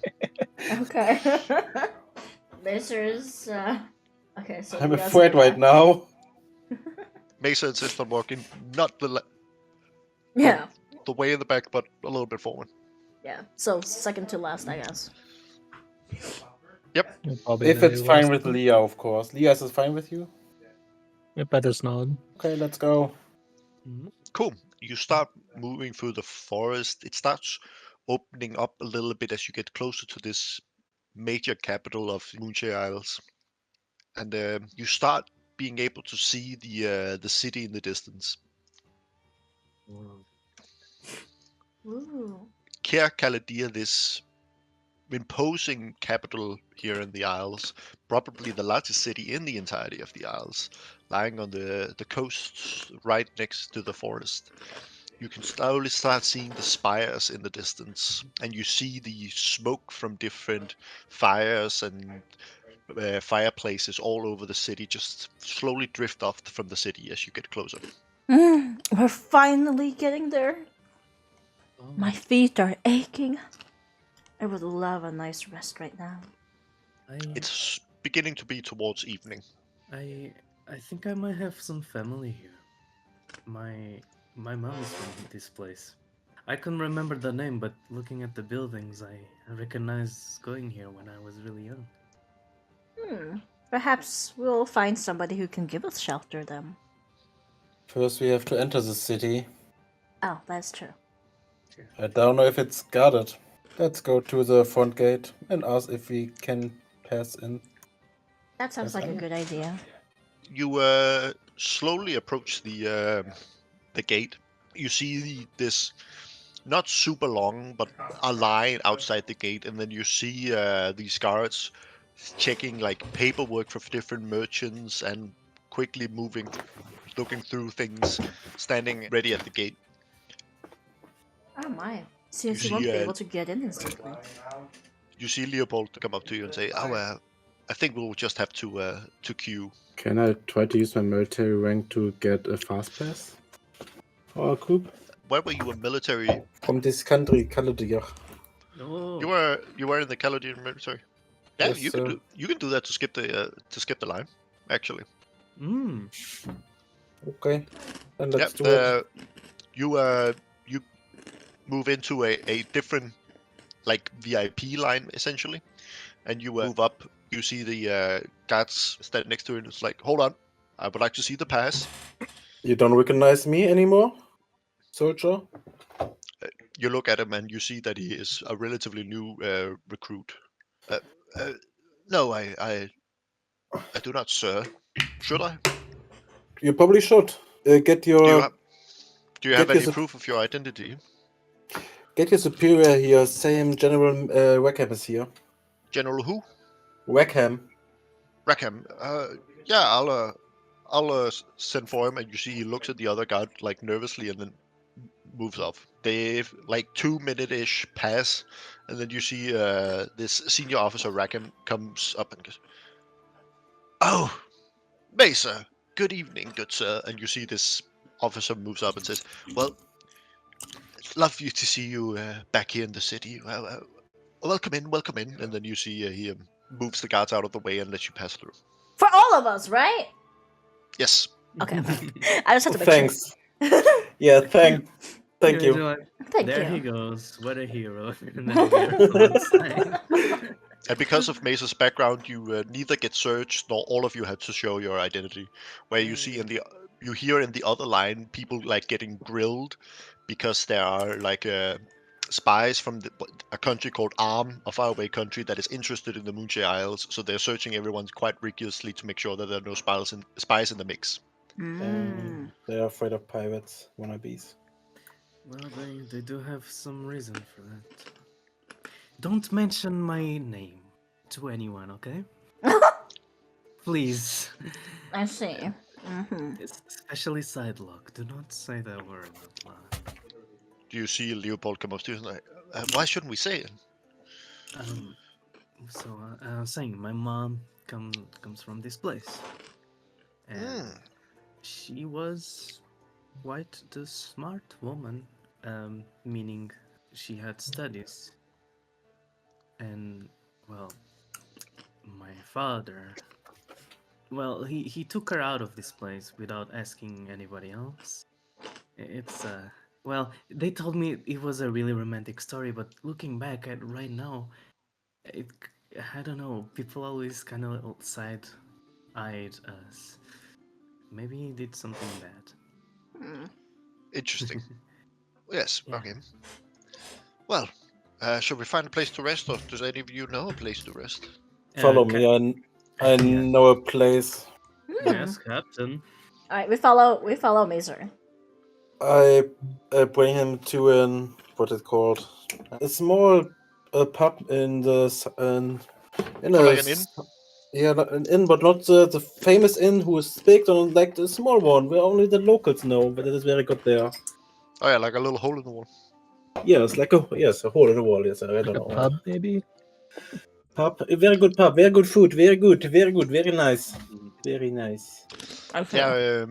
Okay. Measures Okay, so I'm Leah's afraid in the right back. now. Mesa insists on walking not Yeah, the way in the back, but a little bit forward. yeah. So second to last, I guess. Yep. You're probably If the it's fine last with one. Leah, of course. Leah, is it fine with you? Yep, I just nod. Okay, let's go. Mhm. Cool. You start moving through the forest. It starts opening up a little bit as you get closer to this major capital of Moonshade Isles, and you start being able to see the city in the distance. Wow. Ooh. Caer Caladir, this imposing capital here in the Isles, probably the largest city in the entirety of the Isles, lying on the coast right next to the forest. You can slowly start seeing the spires in the distance, and you see the smoke from different fires and fireplaces all over the city just slowly drift off from the city as you get closer. We're finally getting there. Oh, My feet are aching. I would love a nice rest right now. It's beginning to be towards evening. I I think I might have some family here. My mom is from this place. I couldn't remember the name, but looking at the buildings, I recognize going here when I was really young. Perhaps we'll find somebody who can give us shelter then. First, we have to enter the city. Oh, that's true. I don't know if it's guarded. Let's go to the front gate and ask if we can pass in. That sounds Yes, like I a know. good idea. You slowly approach the gate. You see this not super long, but a line outside the gate, and then you see these guards checking like paperwork for different merchants and quickly moving, looking through things, standing ready at the gate. Oh my. You Since he won't see be able to get in instantly. you see Leopold come up to you and say, "Oh, I think we'll just have to queue." Can I try to use my military rank to get a fast pass for our group? Where were you a military? From this country, Caladir. Oh, You were in the Caledonian military. Yeah, Yes, sir. you can do that to skip the line, actually. mm. Okay, then Yeah, let's do it. you move into a different like VIP line essentially, and you move up. You see the guards standing next to it. And it's like, hold on, I would like to see the pass. You don't recognize me anymore, soldier? You look at him and you see that he is a relatively new recruit. Uh, uh, no, I do not, sir. Should I? You probably should. Get Do you your have Do you have get your any sup- proof of your identity? get your superior here. Same General Rackham is here. General who? Rackham. Rackham. Yeah, I'll send for him, and you see he looks at the other guard like nervously, and then moves off. They've like 2 minute-ish pass, and then you see this senior officer Rackham comes up and goes, "Oh, Mesa, good evening, good sir." And you see this officer moves up and says, "Well, it's lovely to see you back here in the city. Well, welcome in." And then you see he moves the guards out of the way and lets you pass through. For all of us, right? Yes. Okay. I just have to make Thanks. sure. Yeah, thank You're you. like, Thank there you. he goes. What a hero. And then we are on one side. And because of Mesa's background, you neither get searched nor all of you had to show your identity. Where you see you hear in the other line people like getting grilled because there are like spies from a country called Arm, a faraway country that is interested in the Moonshade Isles. So they're searching everyone quite rigorously to make sure that there are no spies in the mix. They're afraid of pirates, wannabes. Well, they do have some reason for that. Don't mention my name to anyone, okay? Please. I see. Especially Sidelock. Do not say that word out loud. Do you see Leopold come up to you and like, why shouldn't we say it? So I was saying, my mom comes from this place, and she was quite the smart woman, meaning she had studies, and well, my father well, he took her out of this place without asking anybody else. It's well, they told me it was a really romantic story, but looking back at right now, it I don't know. People always kind of side-eyed us. Maybe he did something bad. Interesting. Yes. Yeah. Okay. Well, shall we find a place to rest, or does any of you know a place to rest? Follow me, I yeah. know a place. Yes, Captain. All right, we follow Mazer. I bring him to what it called? A small pub in the in Oh, a like an inn? yeah, an inn, but not the famous inn who is big, on like the small one where only the locals know, but it is very good there. Oh yeah, like a little hole in the wall. Yes, like a hole in the wall. Yes, I don't Like a know. pub, maybe. Pub, a very good pub, very good food, very good, very nice, very nice. Okay. Yeah,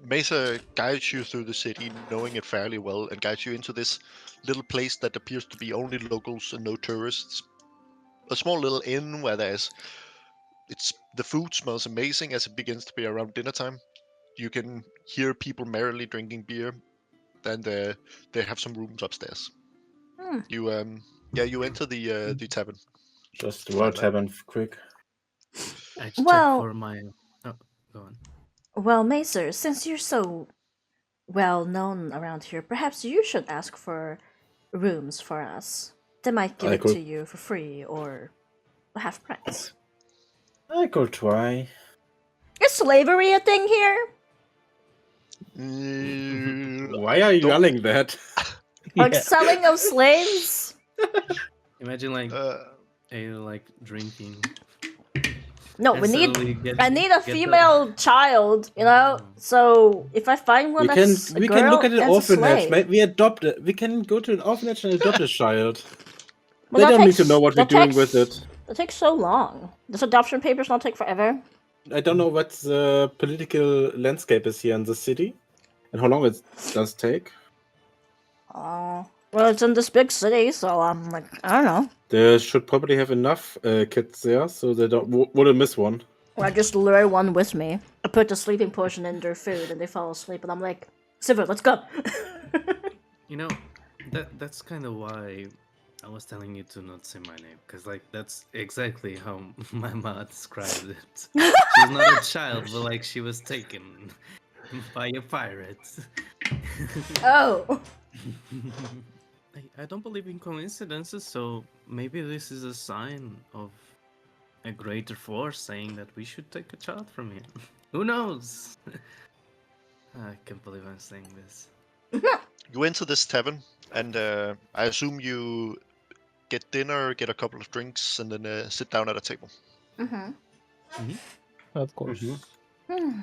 Mesa guides you through the city, knowing it fairly well, and guides you into this little place that appears to be only locals and no tourists. A small little inn where the food smells amazing as it begins to be around dinner time. You can hear people merrily drinking beer, and they have some rooms upstairs. Hmm. You enter the tavern. Just Find what that. happened quick. I check Well- for my. Oh, go on. Well, Mazer, since you're so well known around here, perhaps you should ask for rooms for us. They might give I it could- to you for free or half price. I could try. Is slavery a thing here? Why are you Don't- yelling that? Like selling of slaves? Imagine like Uh, like drinking. No, and we need. suddenly get- I need a get the- female child, you know. Oh. So if I find one We can that's a we girl, can look at an that's a orphanage. slave. Maybe we adopt it. We can go to an orphanage and adopt a child. Well, They that don't need to takes- know what we're that doing takes- with it. That takes so long. Does adoption papers not take forever? I don't know what the political landscape is here in the city, and how long it does take. Oh, well, it's in this big city, so I'm like, I don't know. They should probably have enough kids there, so they wouldn't miss one. Or I just lure one with me. I put the sleeping potion in their food, and they fall asleep, and I'm like, Sivir, let's go. You know, that's kind of why I was telling you to not say my name, because like that's exactly how my mom described it. She's not a child, but like she was taken by a pirate. Oh. I don't believe in coincidences, so maybe this is a sign of a greater force saying that we should take a child from him. Who knows? I can't believe I'm saying this. you enter this tavern, and I assume you get dinner, get a couple of drinks, and then sit down at a table. Mm-hmm. Of course. Mhm.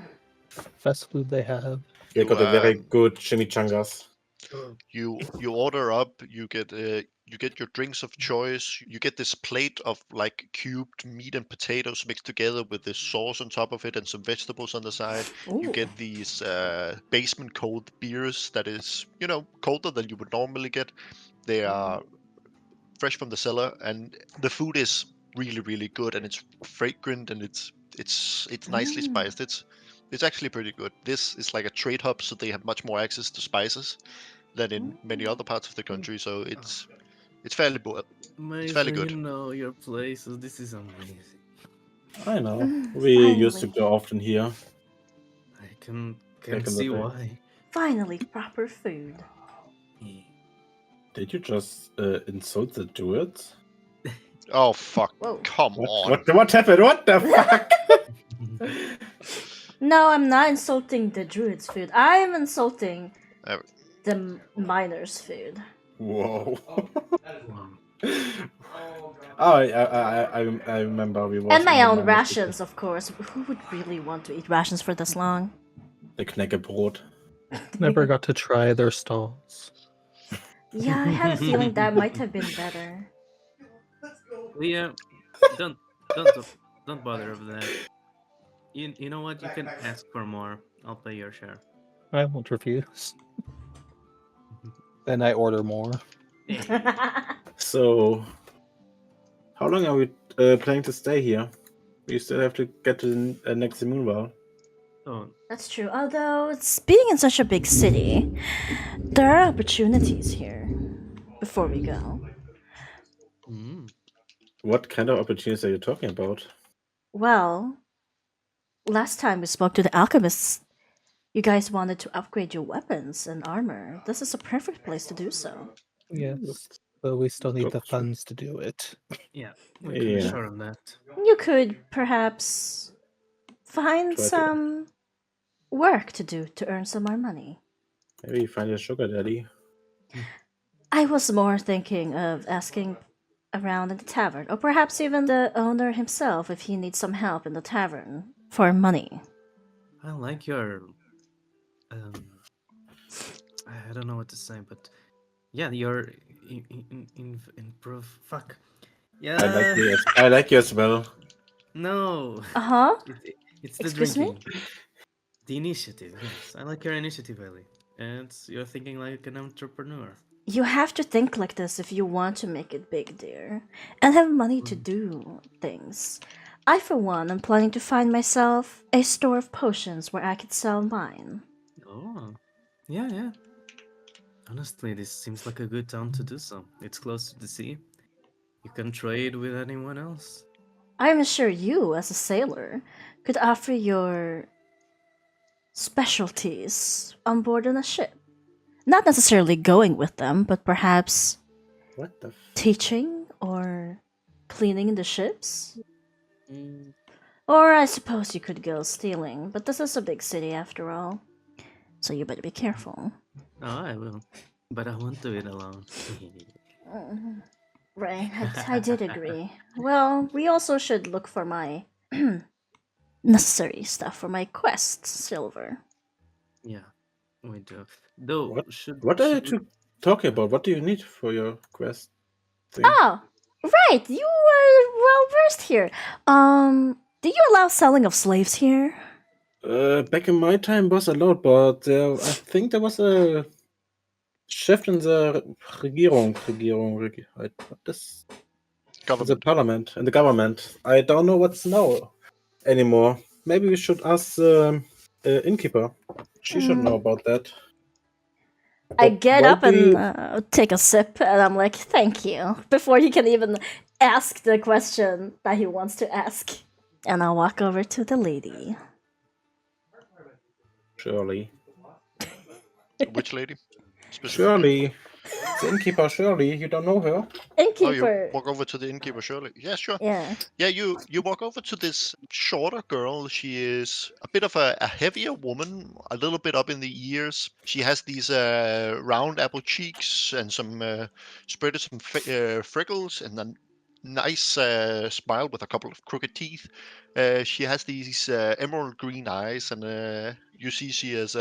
Best food they have. They You, got a very um, good chimichangas. You order up. You get your drinks of choice. You get this plate of like cubed meat and potatoes mixed together with this sauce on top of it and some vegetables on the side. You Ooh. get these basement cold beers that is colder than you would normally get. They are fresh from the cellar, and the food is really good, and it's fragrant, and it's nicely spiced. It's actually pretty good. This is like a trade hub, so they have much more access to spices than in many other parts of the country. So it's fairly good. Mason, fairly good. you know your places. This is amazing. I know. We used to Finally. go often here. I can Back in the see day. why. Finally, proper food. Did you just insult the druids? Oh fuck! Whoa. Come on. What happened? What the fuck? No, I'm not insulting the druid's food. I'm insulting Uh, the miners' food. Whoa. Wow. Oh, I remember we was And my in the own miners rations, of course. Who would really want to eat rations for this long? The Knäckebrot. Never got to try their stalls. Yeah, I have a feeling that might have been better. Leah, don't bother with that. You know what? You can ask for more. I'll pay your share. I won't refuse. Then I order more. So, how long are we planning to stay here? You still have to get to the next Moonwell. Oh, That's true. Although it's being in such a big city, there are opportunities here. Before we go, What kind of opportunities are you talking about? well, last time we spoke to the alchemists, you guys wanted to upgrade your weapons and armor. This is a perfect place to do so. Yes, but we still need the Doctor. funds to do it. yeah, we can Yeah. assure him that. You could perhaps find Try to- some work to do to earn some more money. Maybe find a sugar daddy. I was more thinking of asking around in the tavern, or perhaps even the owner himself if he needs some help in the tavern for money. I like your. Um, I don't know what to say, but yeah, your improve. Fuck. Yeah. I like you as well. No. Uh huh. It's the Excuse me? drinking. The initiative. Yes, I like your initiative, Ellie. And you're thinking like an entrepreneur. You have to think like this if you want to make it big, dear, and have money to do things. I, for one, am planning to find myself a store of potions where I could sell mine. Oh, yeah, yeah. Honestly, this seems like a good town to do so. It's close to the sea. You can trade with anyone else. I'm sure you, as a sailor, could offer your specialties on board on a ship. Not necessarily going with them, but perhaps What the teaching or cleaning the ships. Mm, Or I suppose you could go stealing, but this is a big city after all. So you better be careful. oh, I will. But I won't do it alone. Right, I did agree. Well, we also should look for my necessary stuff for my quest, Silver. Yeah, we do. Though, What are you should we- two talking about? What do you need for your quest thing? Oh, right, you are well versed here. Do you allow selling of slaves here? Back in my time was allowed, but I think there was a shift in the Regierung. What is the Government. parliament and the government? I don't know what's now anymore. Maybe we should ask the innkeeper. She should know about that. I But get why up do and you- take a sip, and I'm like, thank you, before he can even ask the question that he wants to ask. And I'll walk over to the lady. Shirley. Which lady? Specifically? Shirley. The innkeeper Shirley. You don't know her? Oh, Innkeeper. you walk over to the innkeeper, surely. Yeah, sure. Yeah. Yeah, you walk over to this shorter girl. She is a bit of a heavier woman, a little bit up in the ears. She has these round apple cheeks and some spreaded some freckles and a nice smile with a couple of crooked teeth. She has these emerald green eyes, and you see she is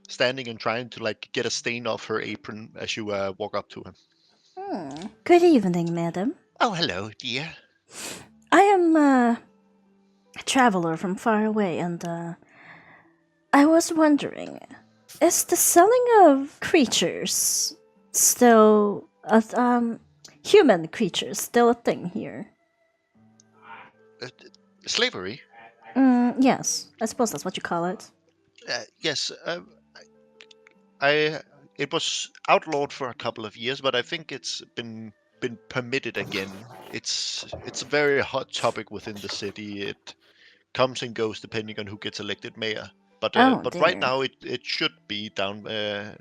standing and trying to like get a stain off her apron as you walk up to her. Good evening, madam. Oh, hello, dear. I am a traveler from far away, and I was wondering, is the selling of creatures still human creatures still a thing here? Slavery? Yes, I suppose that's what you call it. Yes, it was outlawed for a couple of years, but I think it's been permitted again. It's a very hot topic within the city. It comes and goes depending on who gets elected mayor. But Oh, right dear. now it should be down. But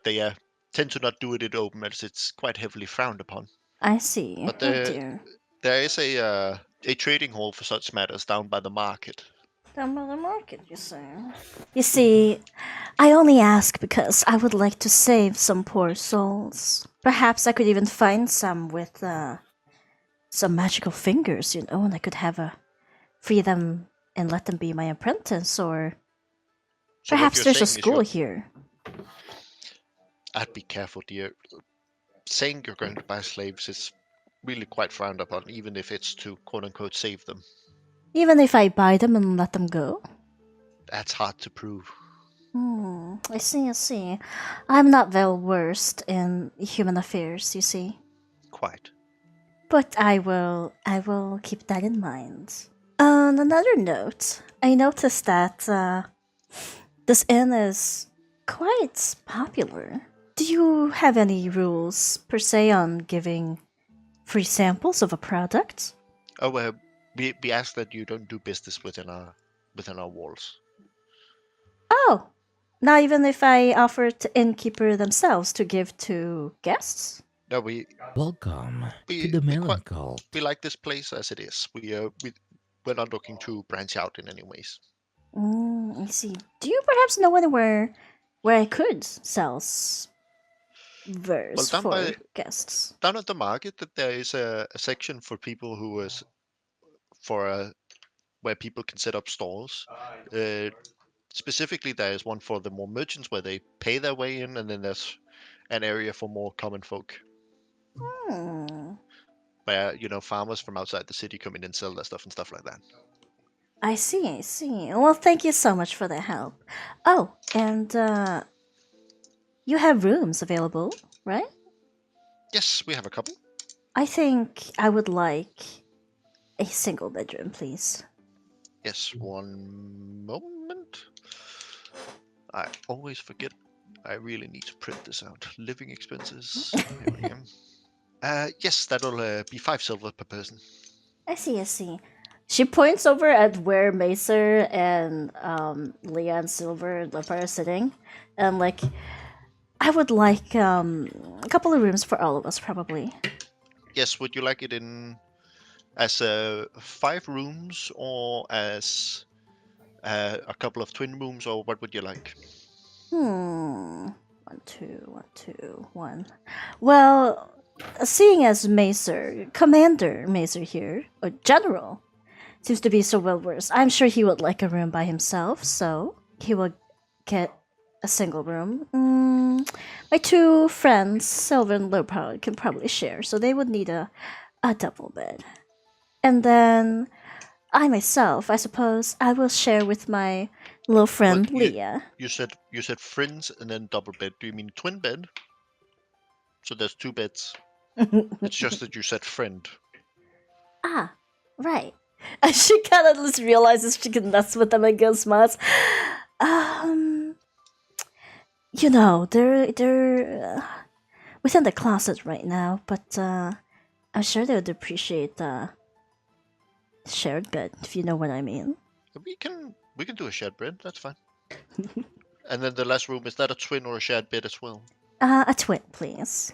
they tend to not do it in open as it's quite heavily frowned upon. I see. But Oh dear. there is a trading hall for such matters down by the market. Down by the market, you say? You see, I only ask because I would like to save some poor souls. Perhaps I could even find some with some magical fingers, and I could have free them and let them be my apprentice, or So what perhaps you're there's a saying is school here. I'd be careful, dear. Saying you're going to buy slaves is really quite frowned upon, even if it's to quote unquote save them. Even if I buy them and let them go? That's hard to prove. I see. I'm not well versed in human affairs, you see. Quite. But I will keep that in mind. On another note, I noticed that this inn is quite popular. Do you have any rules per se on giving free samples of a product? Oh, we ask that you don't do business within our walls. Oh, not even if I offer to innkeeper themselves to give to guests? No, we Welcome we to the we Melon quite Cult. we like this place as it is. We're not looking to branch out in any ways. I see. Do you perhaps know anywhere where I could sell verse down for guests? Down at the market, that there is a section for people who is where people can set up stalls. Specifically, there is one for the more merchants where they pay their way in, and then there's an area for more common folk where farmers from outside the city come in and sell their stuff and stuff like that. I see. Well, thank you so much for the help. Oh, and you have rooms available, right? Yes, we have a couple. I think I would like a single bedroom, please. Yes, one moment. I always forget. I really need to print this out. Living expenses. Here we go. Yes, that'll be 5 silver per person. I see. She points over at where Macer and Leah and Silver and Leper are sitting, and like, I would like a couple of rooms for all of us, probably. Yes, would you like it as 5 rooms or as a couple of twin rooms, or what would you like? 1, 2, 1. Well, seeing as Commander Macer here, or General, seems to be so well versed, I'm sure he would like a room by himself, so he will get a single room. My 2 friends, Silver and Leopold, can probably share, so they would need a double bed. And then I myself, I suppose, I will share with my little friend Leah. You said friends and then double bed. Do you mean twin bed? So there's 2 beds. It's just that you said friend. Ah, right. She kind of just realizes she can mess with them and goes smiles. They're within the closet right now, but I'm sure they would appreciate shared bed, if you know what I mean. We can do a shared bed. That's fine. And then the last room, is that a twin or a shared bed as well? A twin, please.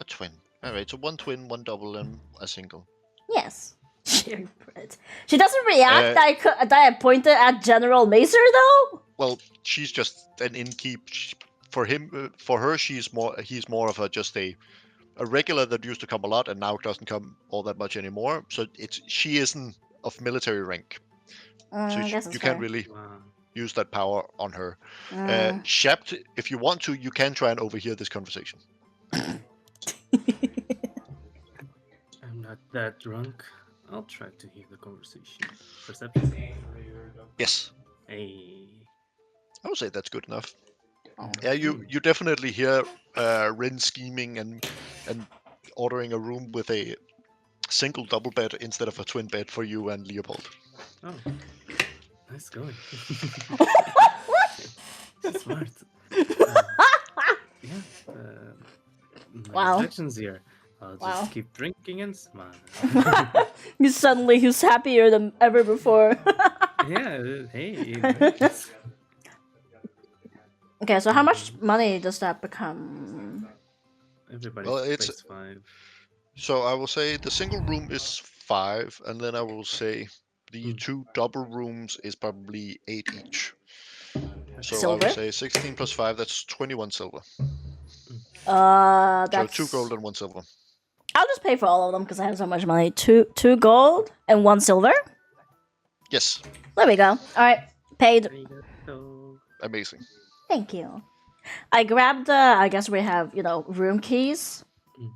A twin. All right. So 1 twin, 1 double, and a single. Yes. Shared bed. She doesn't react that I pointed at General Macer, though. Well, she's just an innkeep. For her, he's more of just a regular that used to come a lot and now doesn't come all that much anymore. So she isn't of military rank. So you can't really use that power on her. Shept, if you want to, you can try and overhear this conversation. I'm not that drunk. I'll try to hear the conversation. Perception? Yes. Hey. I would say that's good enough. Yeah, you definitely hear Rin scheming and ordering a room with a single double bed instead of a twin bed for you and Leopold. Oh, nice going. Smart. Wow. Reflections here. I'll just keep drinking and smile. He's happier than ever before. Yeah, hey. Okay, so how much money does that become? Everybody it's 5. So I will say the single room is 5, and then I will say the 2 double rooms is probably 8 each. So Silver? I would say 16 plus 5, that's 21 silver. That's... So 2 gold and 1 silver. I'll just pay for all of them because I have so much money. 2 gold and 1 silver? Yes. There we go. Alright, paid. Amazing. Thank you. I grabbed I guess we have, room keys.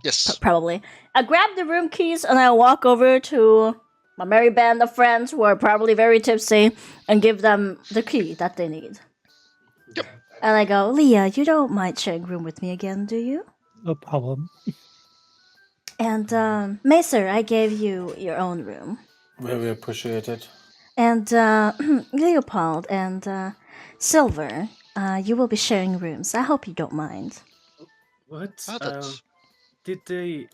Yes. Probably. I grab the room keys and I walk over to my merry band of friends who are probably very tipsy and give them the key that they need. Yep. And I go, Leah, you don't mind sharing room with me again, do you? No problem. And Macer, I gave you your own room. Very appreciated. And Leopold and Silver, you will be sharing rooms. I hope you don't mind. What? Oh, that's Did they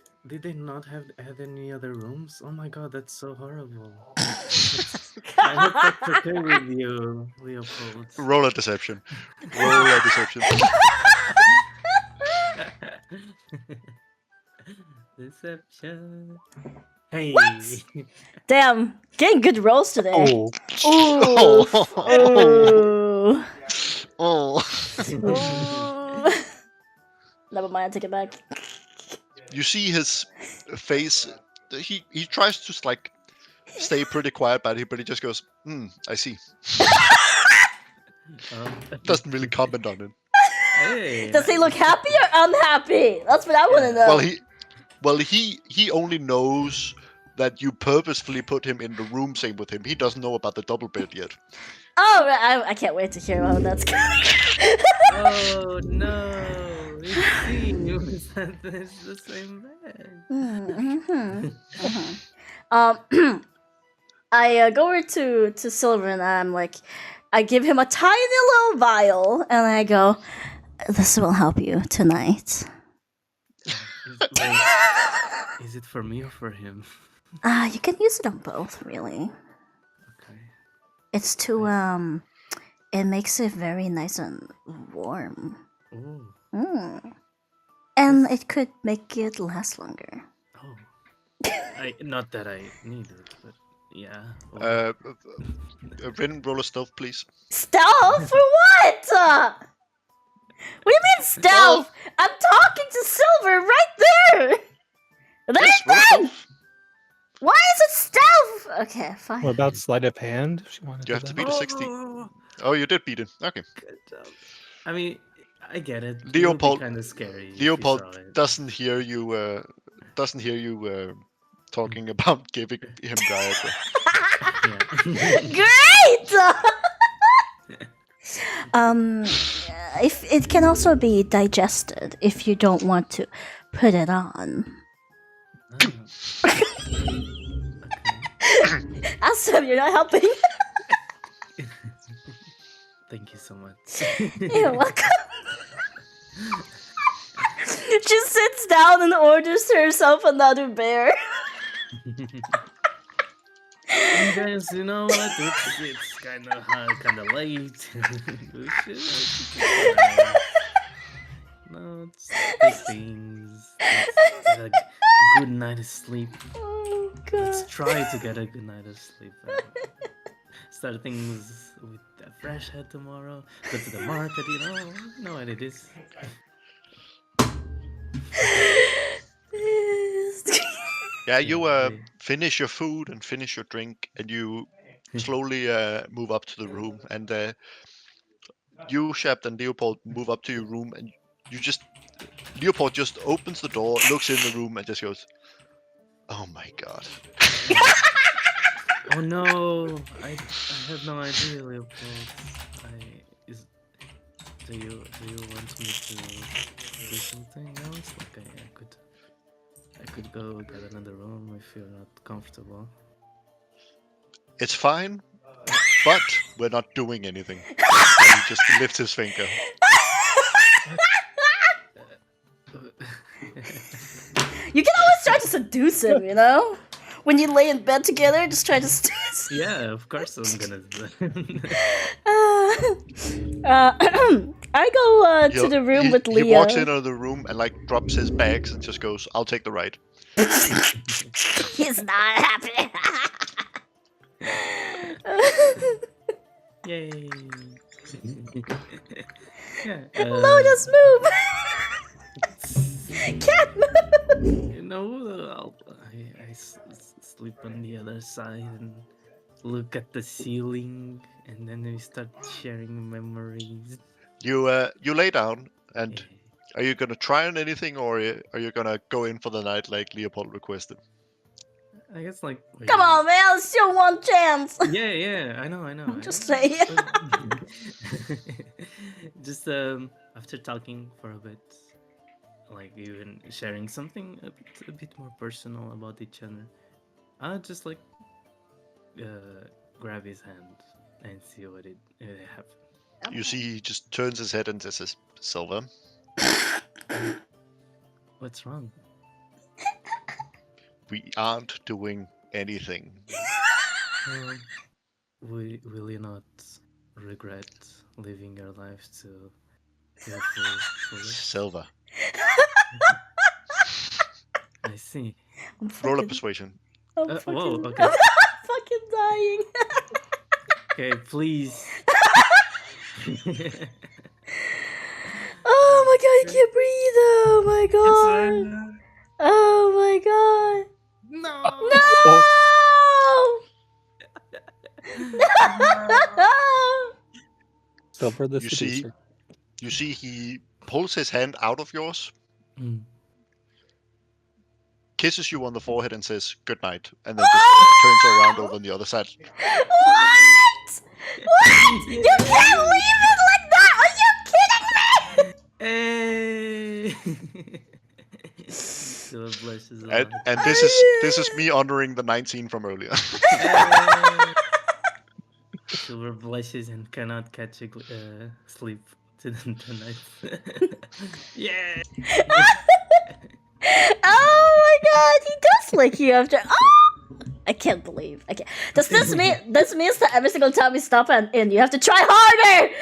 not have had any other rooms? Oh my god, that's so horrible. I hope that's okay with you, Leopold. roll a deception. Roll a deception. Deception. Hey. Damn, getting good rolls today. Oh, Ooh. Ooh. Oh. Ooh. Never mind, I take it back. You see his face. He tries to like stay pretty quiet about it, but he just goes, I see. Doesn't really comment on it. Hey. Does he look happy or unhappy? That's what I want to know. Well, he only knows that you purposefully put him in the room same with him. He doesn't know about the double bed yet. Oh, I can't wait to hear how that's going. Oh no! It seems that it's the same bed. I go over to Silver and I'm like, I give him a tiny little vial and I go, this will help you tonight. Is it for me or for him? You can use it on both, really. Okay. It's to it makes it very nice and warm. Oh. And it could make it last longer. Oh. Not that I need it, but yeah. Rin, roll a stealth, please. Stealth? For what? What do you mean stealth? I'm talking to Silver right there! Yes, roll a stealth. Why is it stealth? Okay, fine. what about sleight of hand? If she wanted You have to beat a 60. Oh, you did beat him. Okay. Good job. I mean, I get it. Leopold- kind of scary. if you Leopold saw it. doesn't hear you. Talking about giving him Viagra. Yeah. Great! If it can also be digested if you don't want to put it on. Okay. Awesome, you're not helping. Thank you so much. You're welcome. She sits down and orders herself another bear. And guys, you know what? It's kind of late. We should no, it's big things. Let's get a good night of sleep. Oh Let's god. try to get a good night of sleep. Start things with a fresh head tomorrow. Go to the market, you know what it is. Yeah, you Yeah. finish your food and finish your drink, and you slowly move up to the room. And you, Shapt, and Leopold move up to your room, and Leopold just opens the door, looks in the room, and just goes, "Oh my god." Oh no! I have no idea, Leopold. Do you want me to do something else? Like I could go get another room if you're not comfortable. It's fine, but we're not doing anything. And he just lifts his finger. You can always try to seduce him, you know? When you lay in bed together, just try to seduce him. Yeah, of course I'm gonna do that. I go to the room with Leah. He walks into the room and like drops his bags and just goes, "I'll take the ride." He's not happy. Yay! Yeah, Lotus, move! Cat, move! you know, I sleep on the other side and look at the ceiling, and then we start sharing memories. You lay down, and Yeah. are you gonna try on anything, or are you gonna go in for the night like Leopold requested? I guess like. Come on, man, it's still one chance. Yeah, I know. Just say it. Just after talking for a bit, like even sharing something a bit more personal about each other, I'll just like grab his hand and see what it happens. You see, he just turns his head and says, "Silver, What's wrong? we aren't doing anything." Will you not regret living your life to your fullest? Silver, I see. I'm roll a fucking, persuasion. I'm Whoa, fucking, okay. I'm fucking dying. Okay, please. Oh my god, I can't breathe. Oh my god. Oh my god. No. No. Silver the You see- seducer. You see, he pulls his hand out of yours, Mm. kisses you on the forehead, and says, "Good night," and then just turns around over on the other side. What? What? You can't leave it like that. Are you kidding me? Hey. Silver blushes a lot. And this is me honoring the 19 from earlier. Hey. Silver blushes and cannot catch a sleep tonight. Yeah. Oh my god, he does like you after. Oh, I can't believe. I can't. Does this mean this means that every single time we stop and you have to try harder?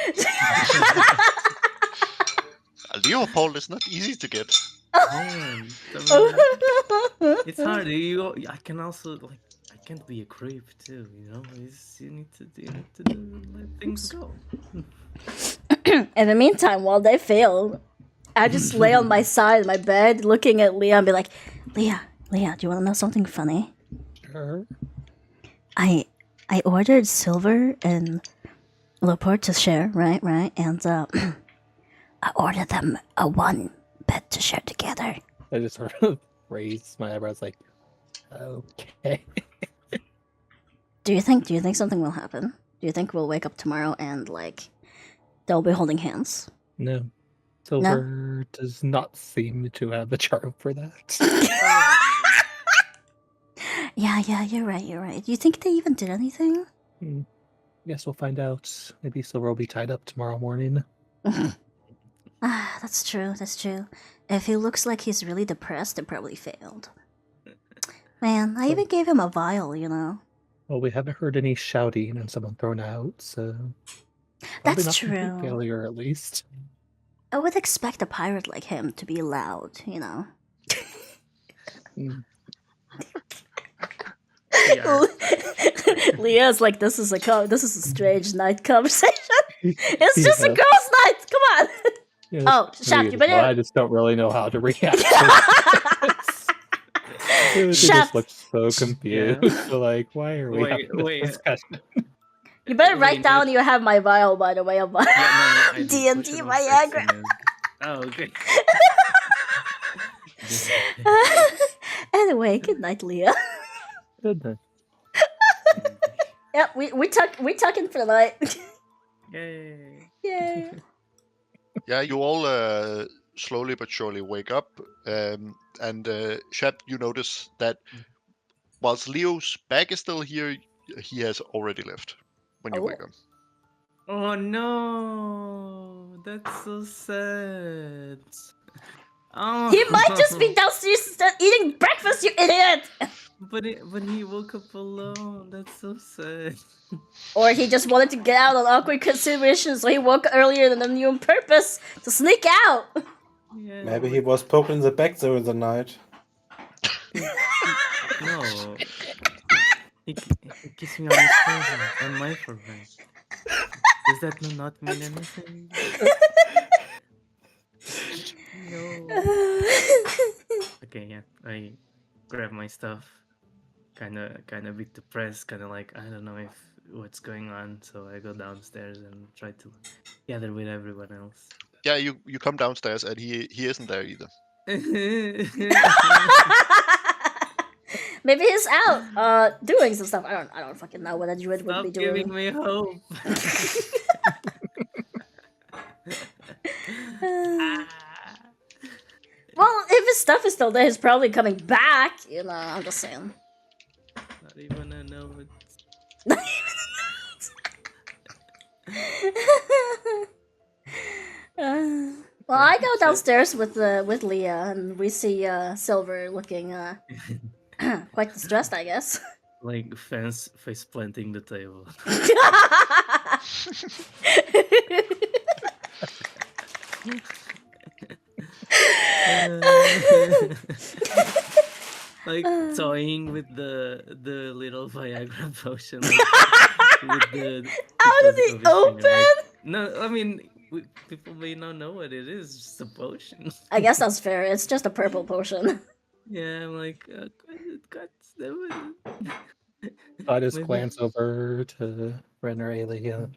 Leopold is not easy to get. Man, it's hard. I can also like. I can't be a creep too. You know, you need to let things go. In the meantime, while they fail, I just lay on my side in my bed, looking at Leah, and be like, Leah, do you want to know something funny? Sure. I ordered Silver and Leopold to share, right? And I ordered them a one bed to share together. I just sort of raised my eyebrows like, okay. Do you think something will happen? Do you think we'll wake up tomorrow and like they'll be holding hands? No. Silver does not seem to have the charm for that. Yeah, you're right. Do you think they even did anything? Guess we'll find out. Maybe Silver will be tied up tomorrow morning. Ah, that's true. If he looks like he's really depressed, it probably failed. Man, I even gave him a vial, you know. Well, we haven't heard any shouting and someone thrown out, so That's probably not complete true. failure, at least. I would expect a pirate like him to be loud, you know. Leah's like, this is a strange night conversation. It's just a girls' night. Come on. Yes, Oh, Shaq, you better. I just don't really know how to react. She Shaq, just looks so confused. So like, why are we having this discussion? you better write Wait, down you have my vial, by the way, of my I do. D&D Push it on Viagra. sex and- Oh, okay. Anyway, good night, Leah. Good night. Yep, we talking for the night. Yay. Yay. Yeah, you all slowly but surely wake up, and Shep, you notice that whilst Leo's bag is still here, he has already left when you Oh. wake up. Oh no, that's so sad. Oh. He might just be downstairs eating breakfast, you idiot! But he woke up alone. That's so sad. Or he just wanted to get out on awkward considerations, so he woke earlier than you on purpose to sneak out. Yeah, Maybe he was poked in the back during the night. No. He kissed me on his forehead, on my forehead. Does that not mean anything? No. Okay, yeah. I grab my stuff. Kind of a bit depressed. Kind of like, I don't know what's going on. So I go downstairs and try to gather with everyone else. Yeah, you come downstairs and he isn't there either. Maybe he's out doing some stuff. I don't fucking know what a druid would Stop be giving doing. me hope. Well, his stuff is still there, he's probably coming back. You know, I'm just saying. Not even a note. Well, I go downstairs with Leah, and we see Silver looking quite distressed, I guess. Like fans face planting the table. Like toying with the little Viagra potion. Like, with the How tip did he of his finger, open? like- no, I mean people may not know what it is. It's a potion. I guess that's fair. It's just a purple potion. Yeah, I'm like, God damn it. I just Maybe- glance over to Ren or Aelia.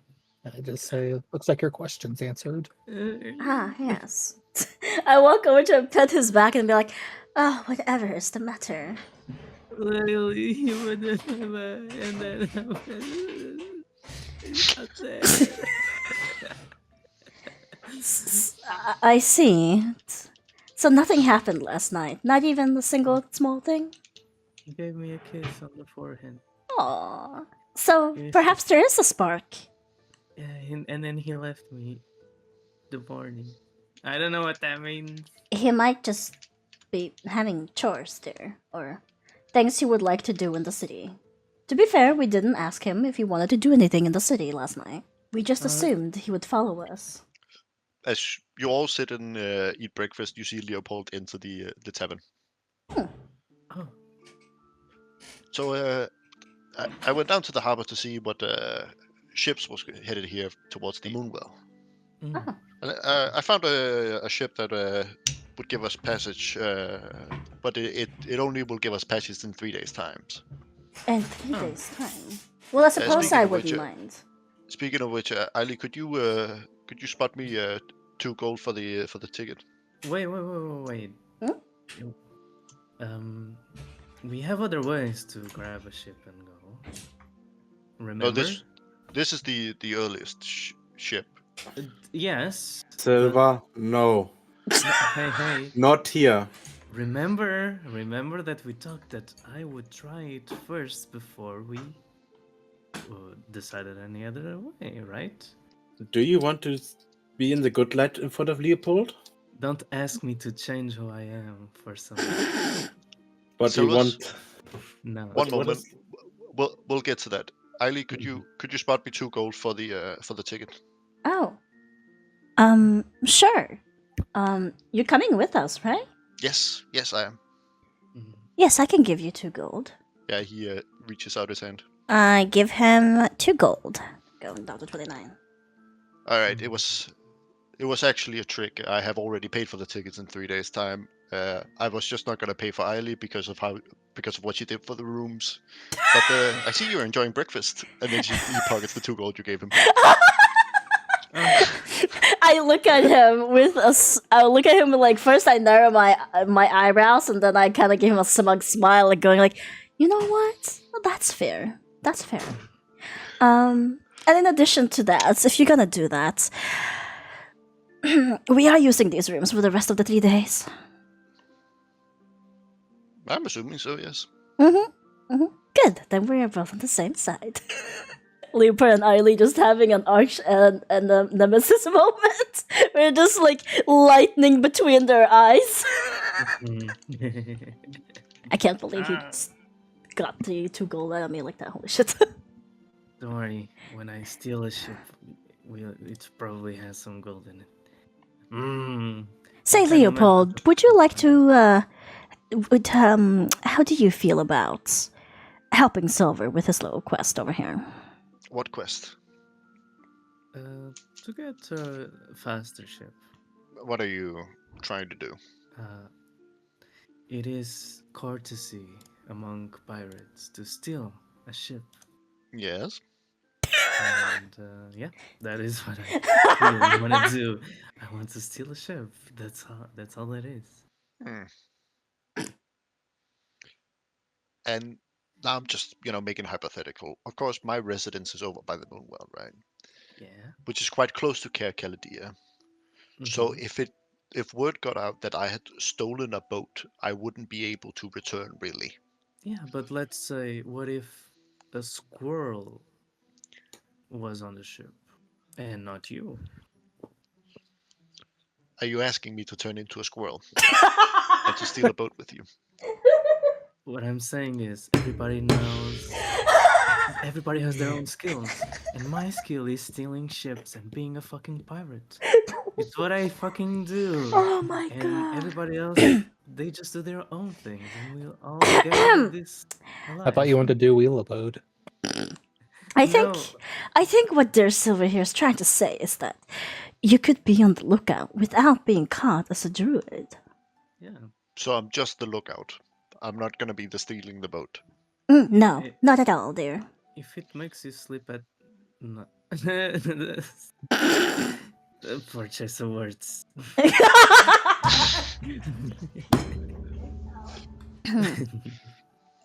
I just say, looks like your question's answered. Ah, yes. I walk over to pet his back and be like, "Oh, whatever is the matter?" Literally, you would never, and then it's not there. I see. So nothing happened last night. Not even a single small thing. He gave me a kiss on the forehead. Aww. So Yes. perhaps there is a spark. Yeah, and then he left me the morning. I don't know what that means. He might just be having chores there, or things he would like to do in the city. To be fair, we didn't ask him if he wanted to do anything in the city last night. We just assumed he would follow us. As you all sit and eat breakfast, you see Leopold enter the tavern. Oh, So I went down to the harbor to see what ships was headed here towards the Moonwell. mm. And I found a ship that would give us passage, but it only will give us passage in 3 days' times. In 3 days' time. Well, I suppose speaking I of which, wouldn't mind. Speaking of which, Ailey, could you spot me 2 gold for the ticket? Wait. Hmm? We have other ways to grab a ship and go. Remember? No, this is the earliest ship. Yes. Silva, no. Hey. Not here. Remember that we talked that I would try it first before we decided any other way, right? Do you want to be in the good light in front of Leopold? Don't ask me to change who I am for some. But you Silvers? want... No. One what moment. is- We'll get to that. Ailey, could you spot me 2 gold for the ticket? Oh. Sure. You're coming with us, right? Yes, I am. Mhm. Yes, I can give you 2 gold. Yeah, he reaches out his hand. I give him 2 gold. Going down to 29. All right, it was actually a trick. I have already paid for the tickets in 3 days' time. I was just not gonna pay for Ailey because of what she did for the rooms. But I see you're enjoying breakfast, and then he pockets the 2 gold you gave him. I look at him like first I narrow my eyebrows and then I kind of give him a smug smile, like going like, you know what? Well, that's fair. That's fair. And in addition to that, if you're gonna do that, we are using these rooms for the rest of the 3 days. I'm assuming so. Yes. Good. Then we're both on the same side. Leopold and Ailey just having an arch and a nemesis moment. We're just like lightning between their eyes. I can't believe he just got the 2 gold out of me like that. Holy shit. Don't worry. When I steal a ship, it probably has some gold in it. Say, Okay, Leopold, would you like to, how do you feel about helping Silver with his little quest over here? What quest? To get a faster ship. What are you trying to do? It is courtesy among pirates to steal a ship. Yes. And yeah, that is what I really want to do. I want to steal a ship. That's all that is. And now I'm just, making hypothetical. Of course, my residence is over by the Moonwell, right? Yeah. Which is quite close to Caer Caladia. So Mhm. if word got out that I had stolen a boat, I wouldn't be able to return, really. Yeah, but let's say, what if a squirrel was on the ship and not you? Are you asking me to turn into a squirrel and to steal a boat with you? What I'm saying is, everybody knows. Everybody has their own skills, and my skill is stealing ships and being a fucking pirate. It's what I fucking do. Oh my And god. everybody else, they just do their own things, and we'll all get out of this alive. I thought you wanted to do wheel abode. I No. think what Dear Silver here is trying to say is that you could be on the lookout without being caught as a druid. Yeah. So I'm just the lookout. I'm not gonna be the stealing the boat. No, Eh. not at all, dear. If it makes you sleep at no. Poor choice of words.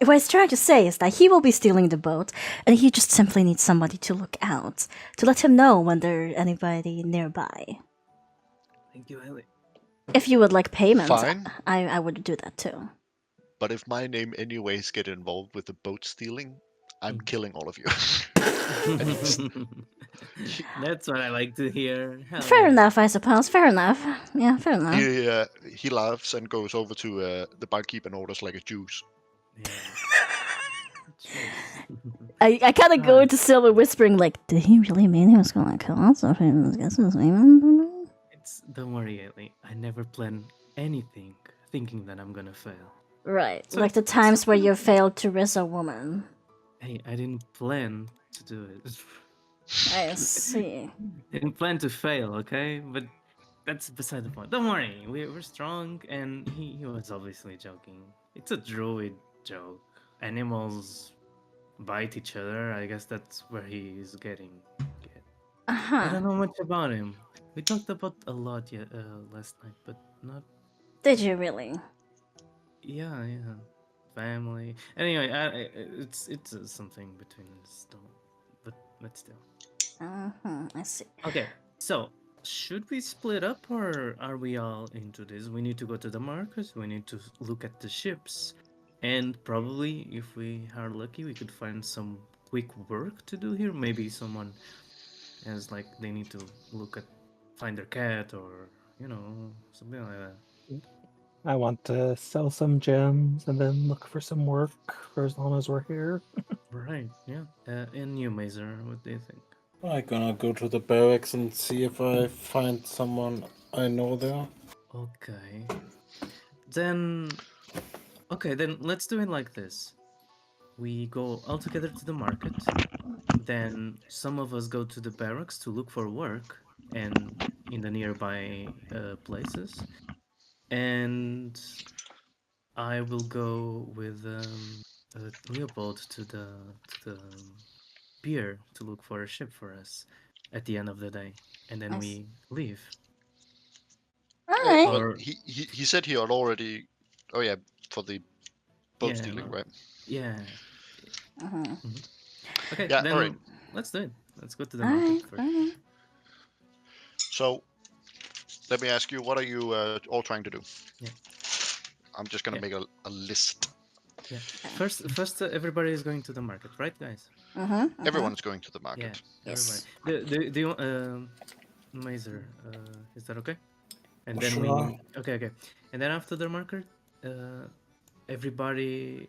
What he's trying to say is that he will be stealing the boat, and he just simply needs somebody to look out, to let him know when there's anybody nearby. Thank you, Ellie. If you would like payment, Fine. I would do that too. But if my name anyways get involved with the boat stealing, I'm killing all of you. That's what I like to hear. Hell Fair yeah. enough, I suppose. Fair enough. Yeah, fair enough. He laughs and goes over to the barkeep and orders like a juice. Yeah. I kind of go into Silver whispering, like, did he really mean he was going to kill us? If he was guessing his name? Don't worry, Ellie. I never plan anything thinking that I'm gonna fail. Right, So like the times where you failed to raise a woman. Hey, I didn't plan to do it. I see. Didn't plan to fail, okay? But that's beside the point. Don't worry, we're strong, and he was obviously joking. It's a druid joke. Animals bite each other. I guess that's where he is getting. I Uh-huh. don't know much about him. We talked about a lot last night, but not. Did you really? Yeah. Family. Anyway, it's something between stone, but still. I see. Okay, so should we split up, or are we all into this? We need to go to the markets. We need to look at the ships, and probably, if we are lucky, we could find some quick work to do here. Maybe someone has they need to find their cat, or something like that. I want to sell some gems and then look for some work for as long as we're here. Right, yeah. And you, Mazer, what do you think? I'm gonna go to the barracks and see if I find someone I know there. Okay. Then let's do it like this. We go all together to the market. Then some of us go to the barracks to look for work and in the nearby places. And I will go with Leopold to the pier to look for a ship for us at the end of the day, and then we leave. Alright. Or He said he had already. Oh yeah, for the boat stealing, right? Yeah. Uh-huh. Okay, Yeah, then alright. let's do it. Let's go to the market first. So, let me ask you, what are you all trying to do? Yeah. I'm just gonna make a list. Yeah. First, everybody is going to the market, right, guys? Everyone's going to the market. Yeah. Yes. Everybody. Do Mazer, is that okay? And then Sure. Okay. And then after the market, everybody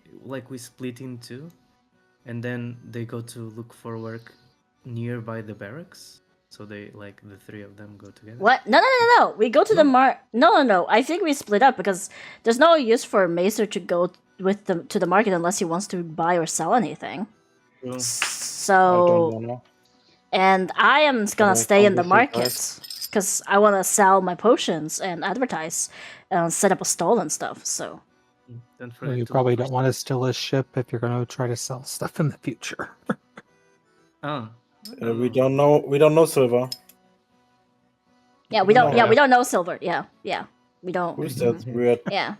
we split in two, and then they go to look for work nearby the barracks. So they the three of them go together. What? No. We go to the No. I think we split up because there's no use for Macer to go with them to the market unless he wants to buy or sell anything. True. I So, don't know. and I am gonna stay in the Obviously, market because I want to sell my potions and advertise and set up a stall and stuff. So, Don't Well, forget you to probably look for don't want to steal a ship if you're going to try to sell stuff in the future. Oh. We don't know. We don't know Silver. yeah, we don't. No. Yeah, we don't know Silver. Yeah, we don't. Who's that weird Yeah,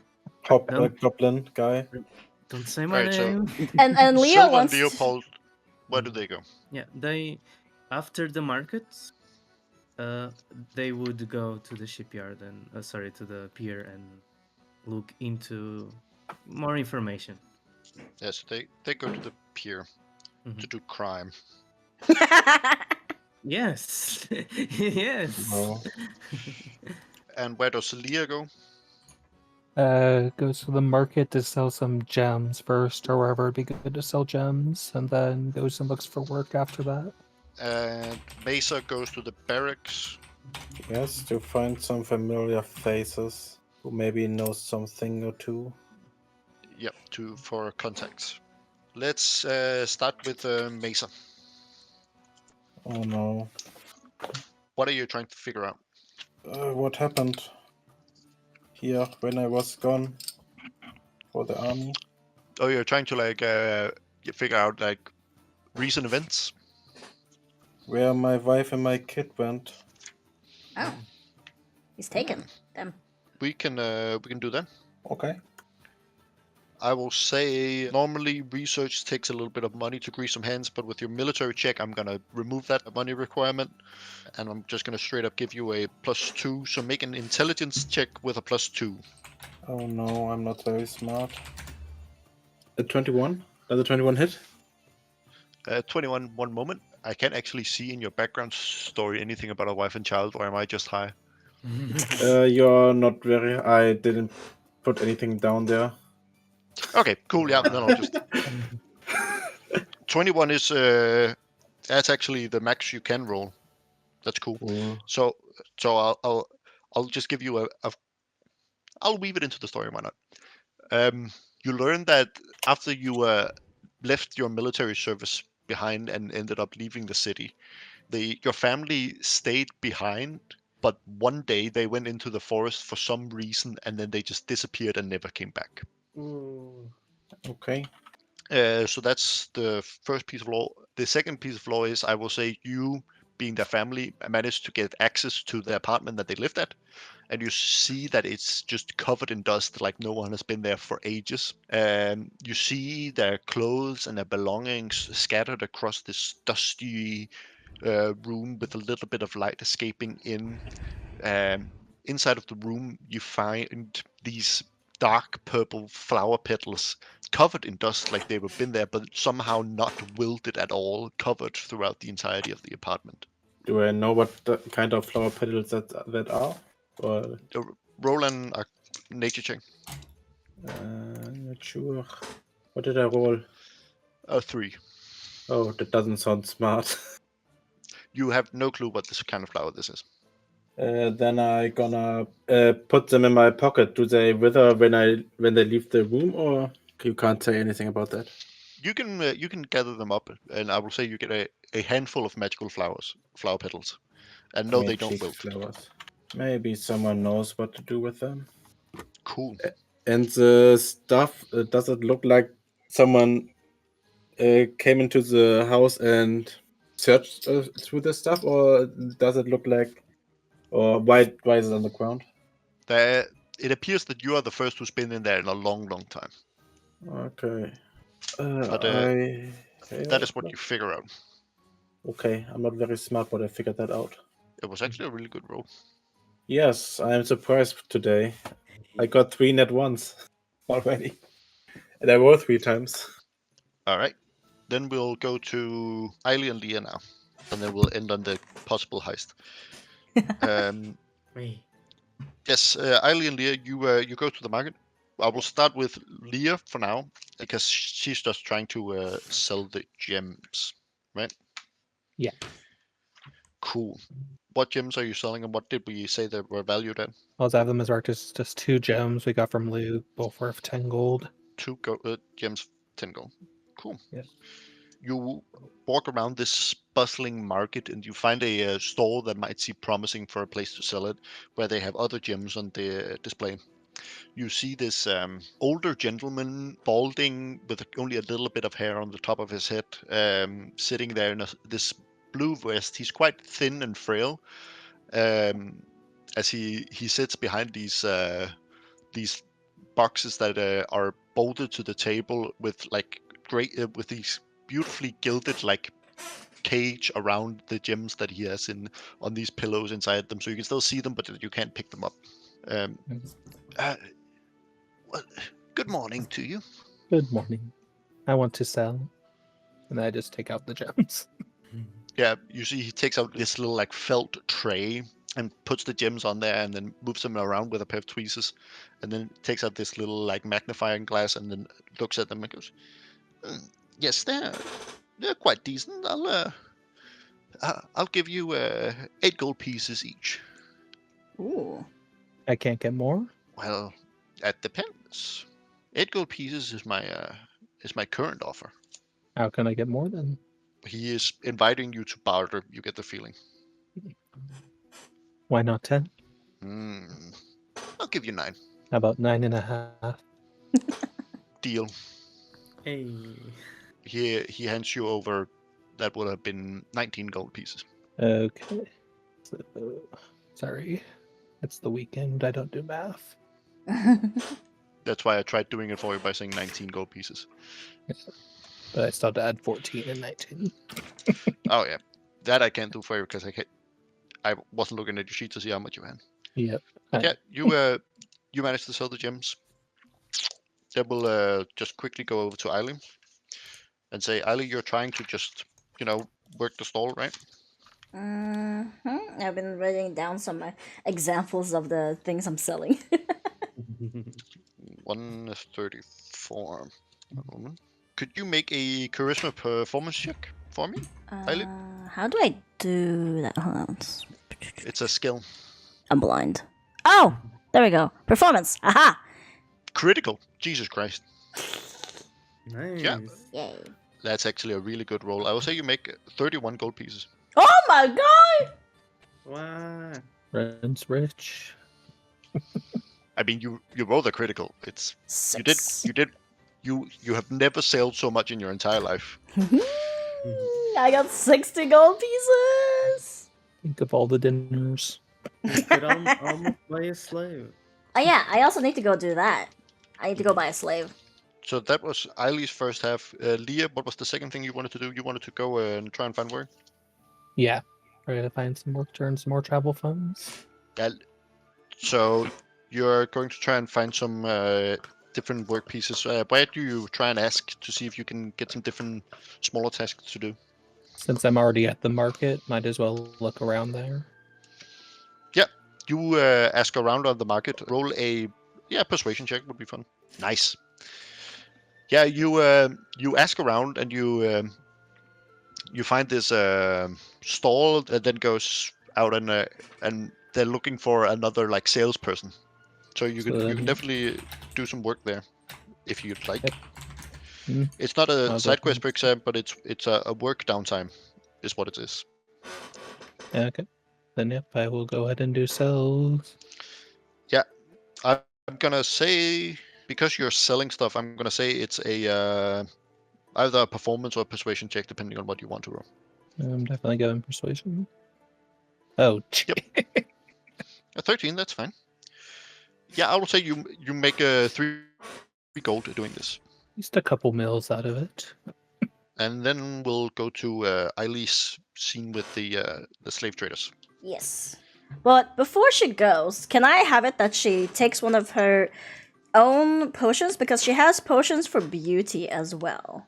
goblin guy? Don't say my Right, so- name. and Leo Silver wants. and Leopold, where do they go? Yeah, they after the market, They would go to the shipyard and to the pier and look into more information. Yes, they go to the pier to do crime. Yes, yes. No. And where does Leah go? Goes to the market to sell some gems first, or wherever it'd be good to sell gems, and then goes and looks for work after that. And Mesa goes to the barracks. Yes, to find some familiar faces who maybe knows something or two. Yep, for contacts. Let's start with Mesa. Oh no. What are you trying to figure out? What happened here when I was gone for the army? Oh, you're trying to figure out like recent events. Where my wife and my kid went. Oh, he's taken them. We can do that. Okay. I will say normally research takes a little bit of money to grease some hands, but with your military check, I'm gonna remove that money requirement, and I'm just gonna straight up give you a +2. So make an intelligence check with a +2. Oh no, I'm not very smart. A 21? Does a 21 hit? 21. One moment. I can't actually see in your background story anything about a wife and child, or am I just high? You're not very. I didn't put anything down there. Okay, cool. Yeah, no, just 21 is that's actually the max you can roll. That's cool. So I'll just give you I'll weave it into the story. Why not? You learn that after you left your military service behind and ended up leaving the city, your family stayed behind, but one day they went into the forest for some reason, and then they just disappeared and never came back. Okay. So that's the first piece of law. The second piece of law is, I will say, you being their family managed to get access to the apartment that they lived at, and you see that it's just covered in dust, like no one has been there for ages. You see their clothes and their belongings scattered across this dusty room with a little bit of light escaping in. Inside of the room, you find these dark purple flower petals covered in dust like they've been there, but somehow not wilted at all, covered throughout the entirety of the apartment. Do I know what the kind of flower petals that are? Or Roll a nature check. not sure. What did I roll? A 3. Oh, that doesn't sound smart. You have no clue what this kind of flower this is. Then I gonna put them in my pocket. Do they wither when they leave the room, or you can't say anything about that? You can gather them up, and I will say you get a handful of magical flower petals, and no, they don't Magic wilt. flowers. Maybe someone knows what to do with them. Cool. And the stuff, does it look like someone came into the house and searched through the stuff, or does it look like, or why is it on the ground? It appears that you are the first who's been in there in a long, long time. Okay. But that is what you figure out. Okay, I'm not very smart, but I figured that out. It was actually a really good roll. Yes, I am surprised today. I got 3 net ones already. And I rolled 3 times. All right. Then we'll go to Eiley and Leah now. And then we'll end on the possible heist. Me. Yes, Eiley and Leah, you go to the market. I will start with Leah for now, because she's just trying to sell the gems, right? Yeah. Cool. What gems are you selling, and what did we say they were valued at? I'll have them as marked as just 2 gems we got from Luke, both worth 10 gold. 2 gems, 10 gold. Cool. Yes. You walk around this bustling market, and you find a store that might seem promising for a place to sell it, where they have other gems on the display. You see this older gentleman, balding, with only a little bit of hair on the top of his head, sitting there in this blue vest. He's quite thin and frail, as he sits behind these boxes that are bolted to the table with like great with these beautifully gilded like cage around the gems that he has on these pillows inside them, so you can still see them, but you can't pick them up. Uh, well, good morning to you. Good morning. I want to sell. And I just take out the gems. Yeah, you see he takes out this little like felt tray and puts the gems on there and then moves them around with a pair of tweezers, and then takes out this little like magnifying glass and then looks at them and goes, yes, they're quite decent. I'll give you 8 gold pieces each. Ooh. I can't get more? Well, that depends. 8 gold pieces is my current offer. How can I get more then? He is inviting you to barter, you get the feeling. Why not 10? I'll give you 9. How about 9.5? Deal. Hey. He hands you over, that would have been 19 gold pieces. Okay. So, sorry. It's the weekend. I don't do math. That's why I tried doing it for you by saying 19 gold pieces. But I still have to add 14 and 19. Oh yeah, that I can't do for you because I wasn't looking at your sheet to see how much you had. Yep. Yeah, you managed to sell the gems. Then we'll just quickly go over to Eileen and say, Eileen, you're trying to just, work the stall, right? I've been writing down some examples of the things I'm selling. 134. One moment. Could you make a charisma performance check for me, Eileen? How do I do that? Hold on. It's a skill. I'm blind. Oh, there we go. Performance. Aha. Critical. Jesus Christ. Nice. Yeah. Yay. That's actually a really good roll. I will say you make 31 gold pieces. Oh my god. Wow. Friends rich. I mean, you rolled a critical. It's 6. you have never sailed so much in your entire life. I got 60 gold pieces. Think of all the dinners. You could almost buy a slave. Oh yeah, I also need to go do that. I need to go buy a slave. So that was Eileen's first half. Leah, what was the second thing you wanted to do? You wanted to go and try and find work? Yeah. Try to find some work to earn some more travel funds. Yeah. So you're going to try and find some different work pieces. Where do you try and ask to see if you can get some different smaller tasks to do? Since I'm already at the market, might as well look around there. Yeah. You ask around on the market. Roll a persuasion check would be fun. Nice. Yeah, you ask around and you find this stall that then goes out and they're looking for another like salesperson. So you can definitely do some work there if you'd like. Yep. It's not a I'll side quest go per exam, but it's a work downtime, is what it is. Okay. Then yep, I will go ahead and do so. Yeah, I'm gonna say, because you're selling stuff, I'm gonna say it's a either a performance or a persuasion check, depending on what you want to roll. I'm definitely going persuasion. Oh, Yep. A 13, that's fine. Yeah, I will say you make 3 gold doing this. just a couple mils out of it. And then we'll go to Eileen's scene with the slave traders. Yes. But before she goes, can I have it that she takes one of her own potions? Because she has potions for beauty as well.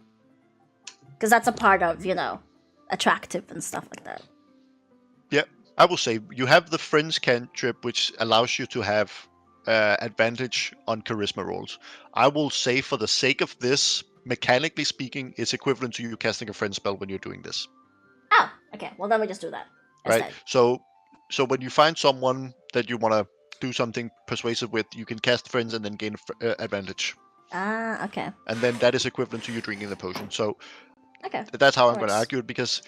Because that's a part of, attractive and stuff like that. Yeah, I will say you have the Friends cantrip, which allows you to have advantage on charisma rolls. I will say, for the sake of this, mechanically speaking, it's equivalent to you casting a friend spell when you're doing this. Oh, okay. Well, then we just do that. Right. Instead. So when you find someone that you want to do something persuasive with, you can cast friends and then gain advantage. Ah, okay. And then that is equivalent to you drinking the potion. So Okay. that's how I'm That going to works. argue it, because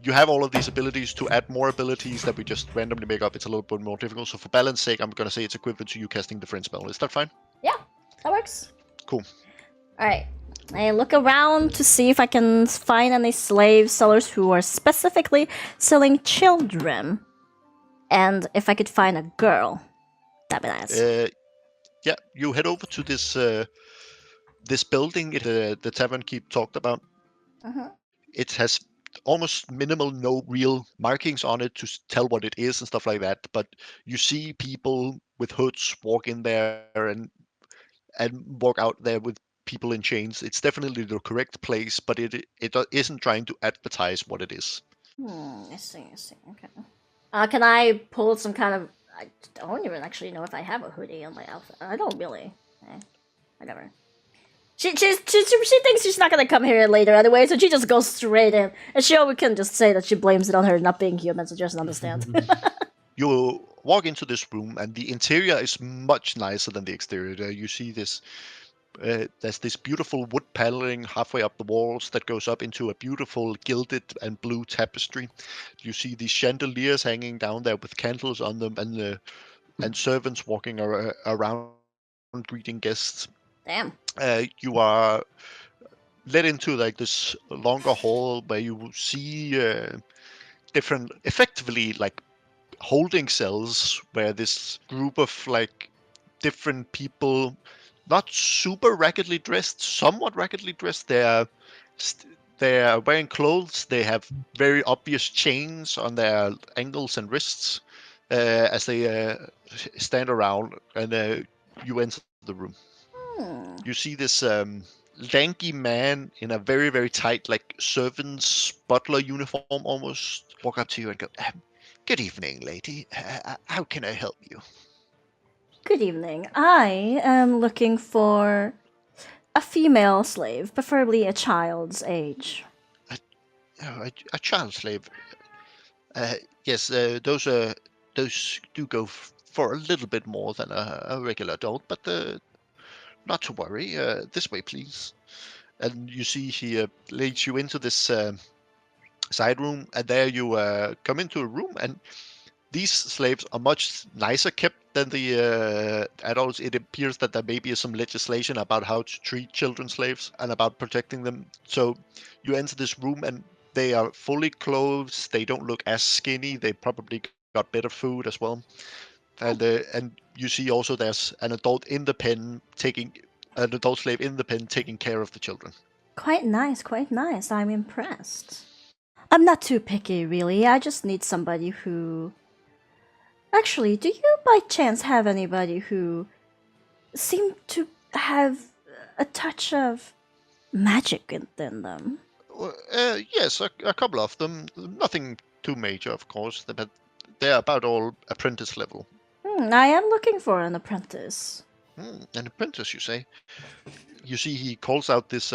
you have all of these abilities. To add more abilities that we just randomly make up, it's a little bit more difficult. So for balance sake, I'm going to say it's equivalent to you casting the friend spell. Is that fine? Yeah, that works. Cool. Alright. I look around to see if I can find any slave sellers who are specifically selling children. And if I could find a girl. That'd be nice. Yeah, you head over to this building the tavern keep talked about. Uh-huh. It has almost minimal, no real markings on it to tell what it is and stuff like that. But you see people with hoods walk in there and walk out there with people in chains. It's definitely the correct place, but it isn't trying to advertise what it is. I see. Okay. Can I pull some kind of? I don't even actually know if I have a hoodie on my outfit. I don't really. Whatever. She thinks she's not gonna come here later anyway, so she just goes straight in, and she always can just say that she blames it on her not being human, so she doesn't understand. You walk into this room, and the interior is much nicer than the exterior. There you see this. There's this beautiful wood paneling halfway up the walls that goes up into a beautiful gilded and blue tapestry. You see these chandeliers hanging down there with candles on them, and servants walking around greeting guests. Damn. You are led into like this longer hall where you see different, effectively like holding cells, where this group of like different people, not super raggedly dressed, somewhat raggedly dressed. They're wearing clothes. They have very obvious chains on their ankles and wrists as they stand around, and you enter the room. You see this lanky man in a very, very tight, like servant's butler uniform almost, walk up to you and go, "Good evening, lady. How can I help you?" Good evening. I am looking for a female slave, preferably a child's age. Oh, a child slave. Yes, those do go for a little bit more than a regular adult, but not to worry. This way, please. And you see he leads you into this side room, and there you come into a room, and these slaves are much nicer kept than the adults. It appears that there may be some legislation about how to treat children slaves and about protecting them. So you enter this room, and they are fully clothed. They don't look as skinny. They probably got better food as well. And you see also there's an adult slave in the pen taking care of the children. Quite nice. I'm impressed. I'm not too picky, really. I just need somebody who. Actually, do you by chance have anybody who seem to have a touch of magic in them? Yes, a couple of them. Nothing too major, of course, but they're about all apprentice level. I am looking for an apprentice. An apprentice, you say? You see, he calls out this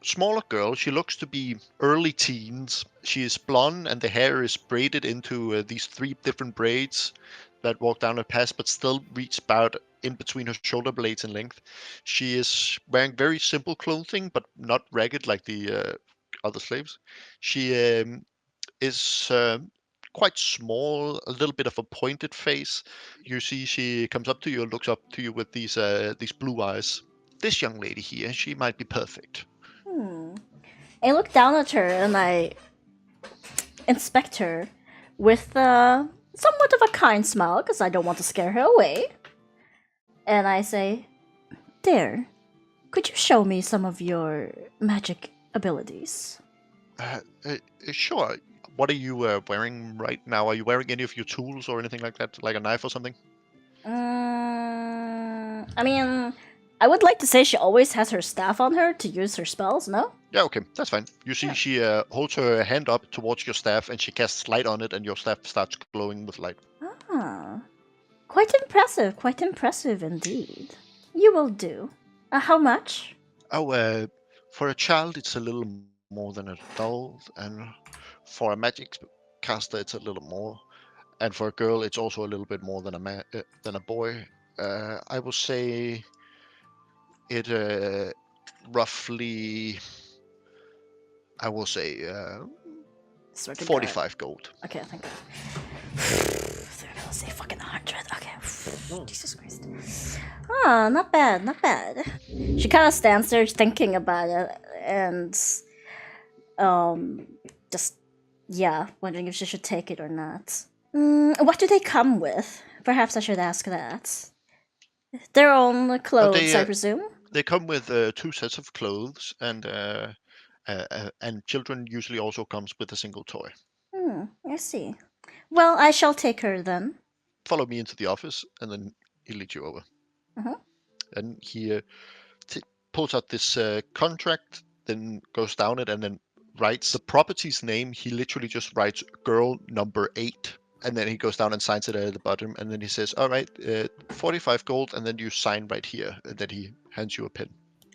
smaller girl. She looks to be early teens. She is blonde, and the hair is braided into these 3 different braids that walk down her past, but still reach about in between her shoulder blades in length. She is wearing very simple clothing, but not ragged like the other slaves. She is quite small, a little bit of a pointed face. You see, she comes up to you and looks up to you with these blue eyes. This young lady here, she might be perfect. I look down at her and I inspect her with somewhat of a kind smile because I don't want to scare her away. And I say, "Dear, could you show me some of your magic abilities?" Sure. What are you wearing right now? Are you wearing any of your tools or anything like that, like a knife or something? I mean, I would like to say she always has her staff on her to use her spells, no? Yeah, okay, that's fine. You see, she holds her hand up towards your staff, and she casts light on it, and your staff starts glowing with light. Ah, quite impressive indeed. You will do. How much? Oh, for a child, it's a little more than an adult, and for a magic caster, it's a little more, and for a girl, it's also a little bit more than a boy. I will say it roughly. I will say 45 gold. Okay, thank God. Let's say fucking 100. Okay. Jesus Christ. Ah, not bad. She kind of stands there thinking about it and just wondering if she should take it or not. What do they come with? Perhaps I should ask that. Their own clothes, I presume. They come with 2 sets of clothes and And children usually also comes with a single toy. I see. Well, I shall take her then. Follow me into the office, and then he leads you over. Mhm. And he pulls out this contract, then goes down it, and then writes the property's name. He literally just writes girl number 8, and then he goes down and signs it at the bottom, and then he says, all right, 45 gold, and then you sign right here, and then he hands you a pen.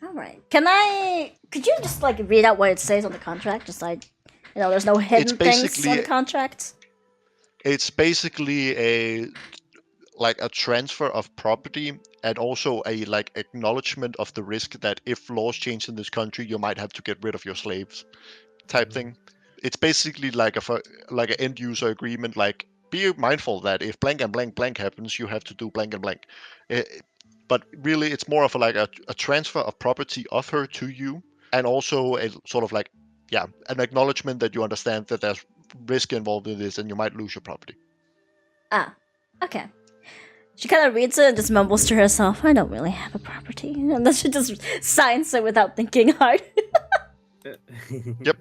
All right. Could you just like read out what it says on the contract? Just like, there's no hidden things on the contract. It's basically a transfer of property, and also a acknowledgement of the risk that if laws change in this country, you might have to get rid of your slaves, type thing. It's basically like an end user agreement. Like, be mindful that if blank and blank blank happens, you have to do blank and blank. But really, it's more of a transfer of property of her to you, and also a sort of an acknowledgement that you understand that there's risk involved in this, and you might lose your property. Ah, okay. She kind of reads it and just mumbles to herself, I don't really have a property. And then she just signs it without thinking hard. Yep.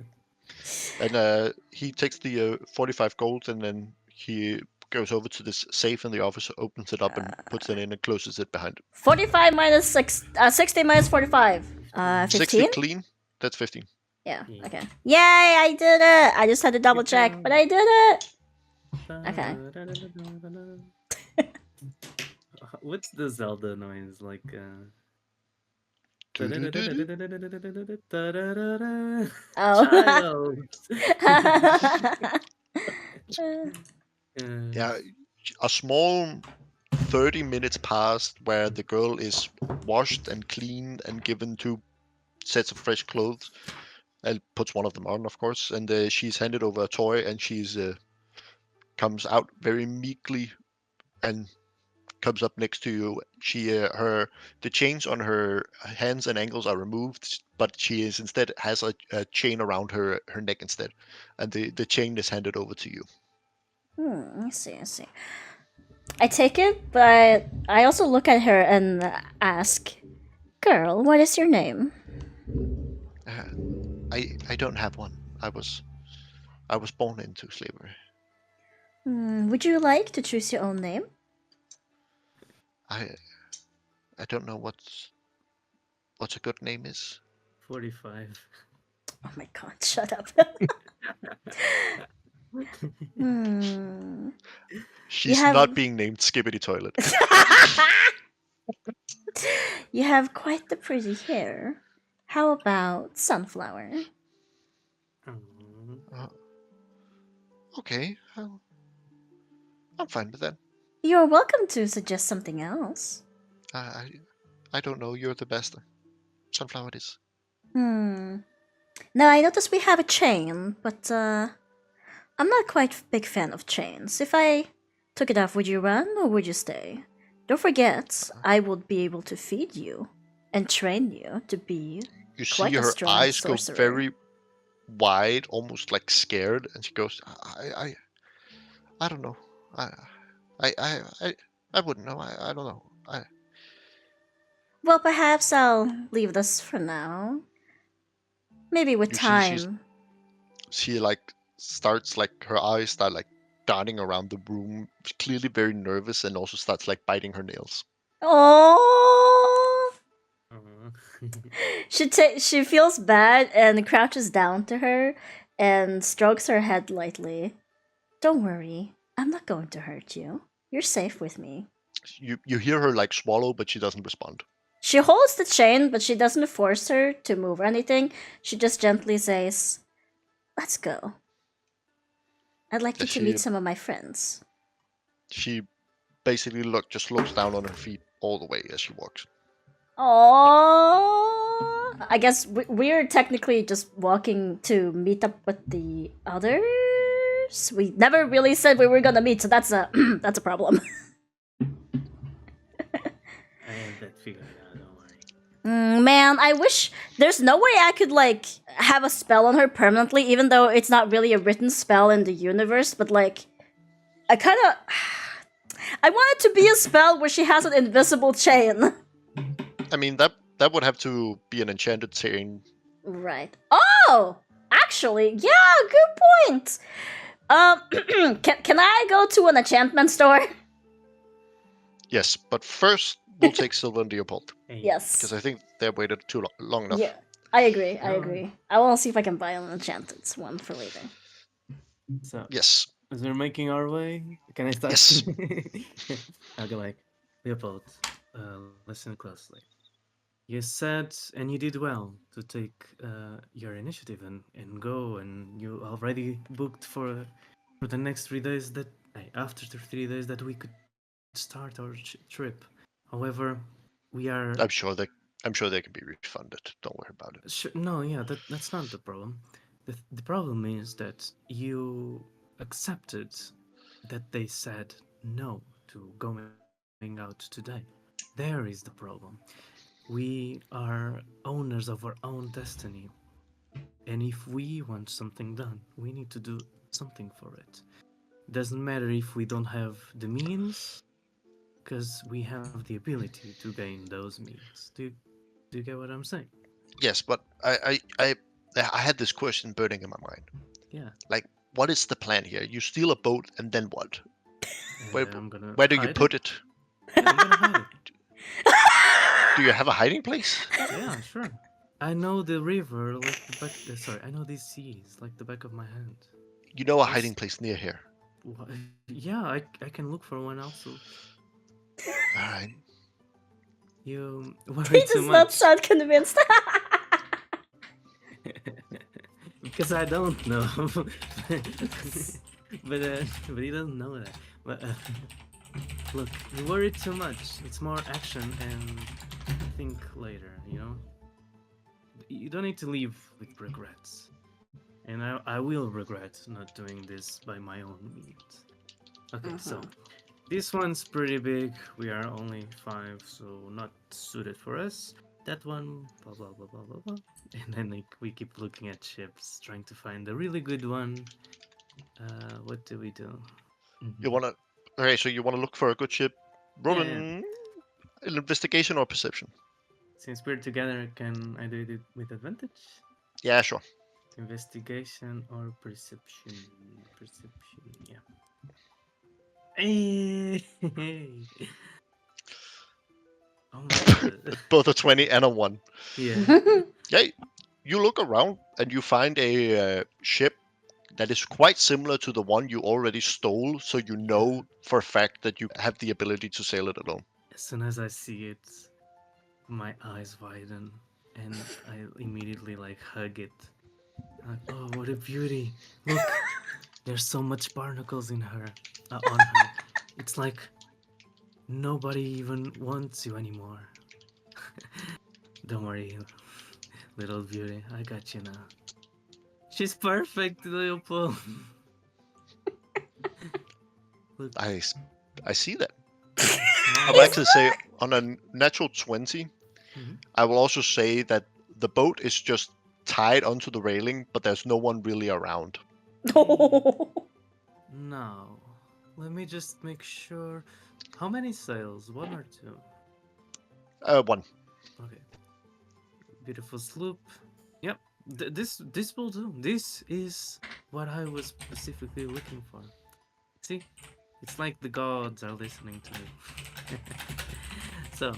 And he takes the 45 gold, and then he goes over to this safe in the office, opens it up, and puts it in and closes it behind him. 45 minus 60 minus 45. 15? 60 clean, that's 15. Yeah, okay. Yay, I did it! I just had to double check, but I did it! Okay. What's the Zelda noise like? Oh. Child. Yeah, a small 30 minutes passed where the girl is washed and cleaned and given 2 sets of fresh clothes, and puts one of them on, of course, and she's handed over a toy, and she's comes out very meekly and comes up next to you. The chains on her hands and ankles are removed, but she is instead has a chain around her neck instead, and the chain is handed over to you. I see. I take it, but I also look at her and ask, girl, what is your name? I don't have one. I was born into slavery. Would you like to choose your own name? I don't know what's a good name is. 45. Oh my god, shut up. She's not being named Skibbity Toilet. You have quite the pretty hair. How about Sunflower? Okay, I'm fine with that. You're welcome to suggest something else. I don't know. You're the best. Sunflower it is. Now I notice we have a chain, but I'm not quite a big fan of chains. If I took it off, would you run or would you stay? Don't forget, I would be able to feed you and train you to be You quite see a her strong eyes sorcerer. go very wide, almost like scared, and she goes, I don't know. I wouldn't know. I don't know. Well, perhaps I'll leave this for now. Maybe with You see time. she starts her eyes start darting around the room, clearly very nervous, and also starts biting her nails. Oh. She feels bad and crouches down to her and strokes her head lightly. Don't worry, I'm not going to hurt you. You're safe with me. You hear her swallow, but she doesn't respond. She holds the chain, but she doesn't force her to move or anything. She just gently says, let's go. I'd like you to meet some of my friends. She basically just looks down on her feet all the way as she walks. Oh, I guess we're technically just walking to meet up with the others. We never really said we were gonna meet, so that's a that's a problem. I have that figured out, don't worry. Man, I wish there's no way I could have a spell on her permanently, even though it's not really a written spell in the universe. But I kind of I want it to be a spell where she has an invisible chain. I mean that would have to be an enchanted chain Right. Oh, actually, yeah, good point. Can I go to an enchantment store? Yes, but first we'll take Silver and Leopold Hey, Yes. because I think they've waited too long enough. Yeah, I agree. I No. agree. I want to see if I can buy an enchanted one for later. So, Yes. as we're making our way, can I start? Yes. I'll go like, Leopold, listen closely. You said, and you did well, to take your initiative and go, and you already booked for the next 3 days that, after the 3 days that we could start our trip. However, we are... I'm sure they can be refunded. Don't worry about it. No, yeah, that's not the problem. The problem is that you accepted that they said no to going out today. There is the problem. We are owners of our own destiny. And if we want something done, we need to do something for it. Doesn't matter if we don't have the means, because we have the ability to gain those means. Do you get what I'm saying? Yes, but I had this question burning in my mind. Yeah. Like, what is the plan here? You steal a boat and then what? Where I'm gonna do you hide put it? Yeah, I'm gonna hide it. Do you have a hiding place? Yeah, sure. I know the river like the back. Sorry, I know these seas like the back of my hand. You know a Yes. hiding place near here. Yeah, I can look for one also. All right. You He worry too does not much. sound convinced. Because I don't know. but he doesn't know that. But look, you worry too much. It's more action and think later, you know? You don't need to leave with regrets. And I will regret not doing this by my own means. Okay, so this one's pretty big. We are only 5, so not suited for us. That one, blah blah blah blah blah blah. And then like, we keep looking at ships, trying to find a really good one. What do we do? You wanna? Okay, so you wanna look for a good ship? Roll Yeah. an investigation or perception. Since we're together, can I do it with advantage? Yeah, sure. Investigation or perception? Perception, yeah. Hey! Oh my god. Both a 20 and a 1. Yeah. Yeah, you look around and you find a ship that is quite similar to the one you already stole, so you know for a fact that you have the ability to sail it alone. As soon as I see it, my eyes widen and I immediately like hug it. Like, oh, what a beauty! Look, there's so much barnacles in her, on her. It's like nobody even wants you anymore. Don't worry, little beauty. I got you now. She's perfect, Leopold. Look, I see that. smile. I would actually say on a natural 20, Mhm. I will also say that the boat is just tied onto the railing, but there's no one really around. Now, let me just make sure. How many sails? 1 or 2? 1. Okay. Beautiful sloop. Yep. This will do. This is what I was specifically looking for. See, it's like the gods are listening to me. So,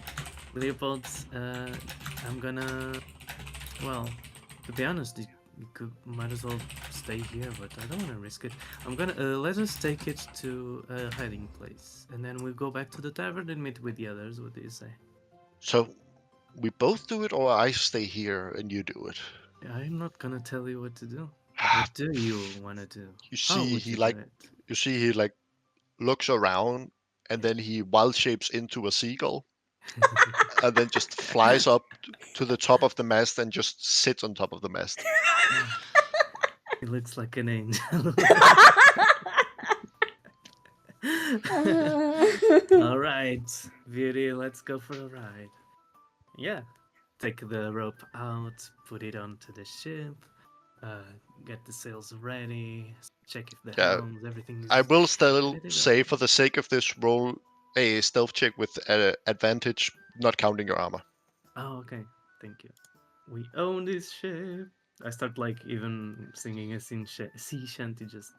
Leopold, I'm gonna. Well, to be honest, you might as well stay here, but I don't want to risk it. I'm gonna let us take it to a hiding place, and then we'll go back to the tavern and meet with the others. What do you say? So we both do it, or I stay here and you do it? I'm not gonna tell you what to do. What do you want to do? You How see, would he you like do it? you see he like looks around and then he wild shapes into a seagull and then just flies up to the top of the mast and just sits on top of the mast. He looks like an angel. All right, beauty, let's go for a ride. Yeah, take the rope out, put it onto the ship, get the sails ready, check if the Yeah, helms, everything is. I will still ready to go. say, for the sake of this, roll a stealth check with advantage, not counting your armor. Oh, okay. Thank you. We own this ship. I start like even singing a sea shanty just,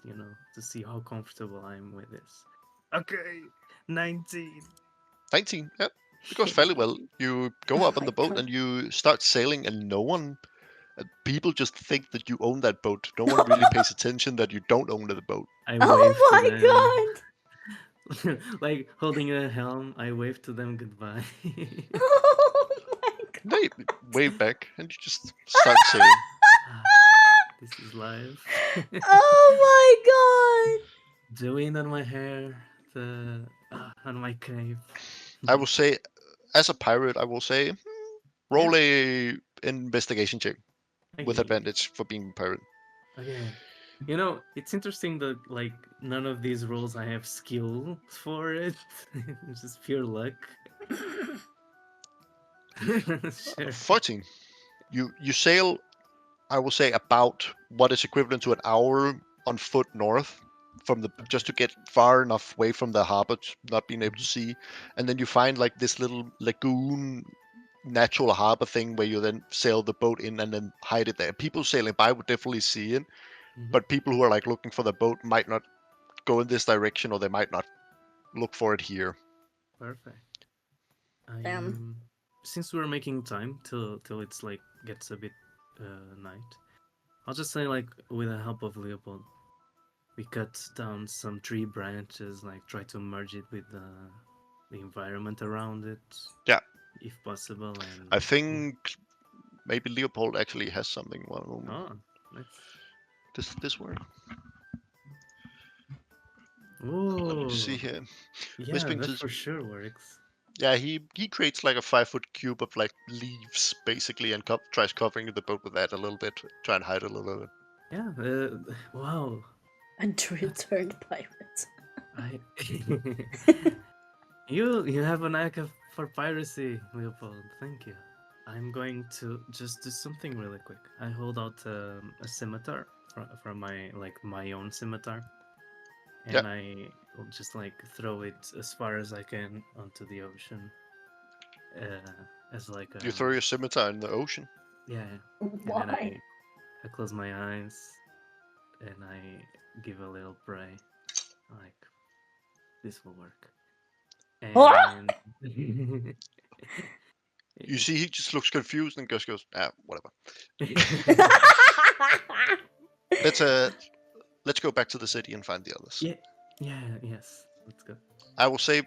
to see how comfortable I am with this. Okay, 19. 19. Yep. It goes fairly well. You go Oh up on my the boat God. and you start sailing, and people just think that you own that boat. No one really pays attention that you don't own the boat. I Oh wave to my them. God. Like holding a helm, I wave to them goodbye. Oh my God. They wave back, and you just start sailing. This is life. Oh my God. The wind on my hair, on my cape. I will say, as a pirate, I will say, roll a investigation check with Okay. advantage for being a pirate. Okay. It's interesting that like none of these rolls I have skill for it. It's just pure luck. Sure. 14. You sail, I will say, about what is equivalent to an hour on foot north just to get far enough away from the harbor, not being able to see, and then you find like this little lagoon, natural harbor thing where you then sail the boat in and then hide it there. People sailing by would definitely see it, Mhm. but people who are like looking for the boat might not go in this direction, or they might not look for it here. Perfect. Damn. Since we're making time till it's like gets a bit night, I'll just say like with the help of Leopold, we cut down some tree branches, like try to merge it with the environment around it. Yeah. If possible, and I think maybe Leopold actually has something. One moment. oh, nice. Does this work? Oh, Let me see here. yeah, Whispering that to for sure works. Yeah, he creates like a 5-foot cube of like leaves basically, and tries covering the boat with that a little bit, try and hide it a little bit. Yeah. Wow. Until turned pirate. I. You have a knack for piracy, Leopold. Thank you. I'm going to just do something really quick. I hold out a scimitar from my own scimitar, and Yeah. I will just like throw it as far as I can onto the ocean. As like You throw your scimitar in the ocean. yeah, and then Why? I close my eyes and I give a little pray, like this will work. And You see, he just looks confused and just goes, whatever. Let's go back to the city and find the others. Yes, let's go. I will say,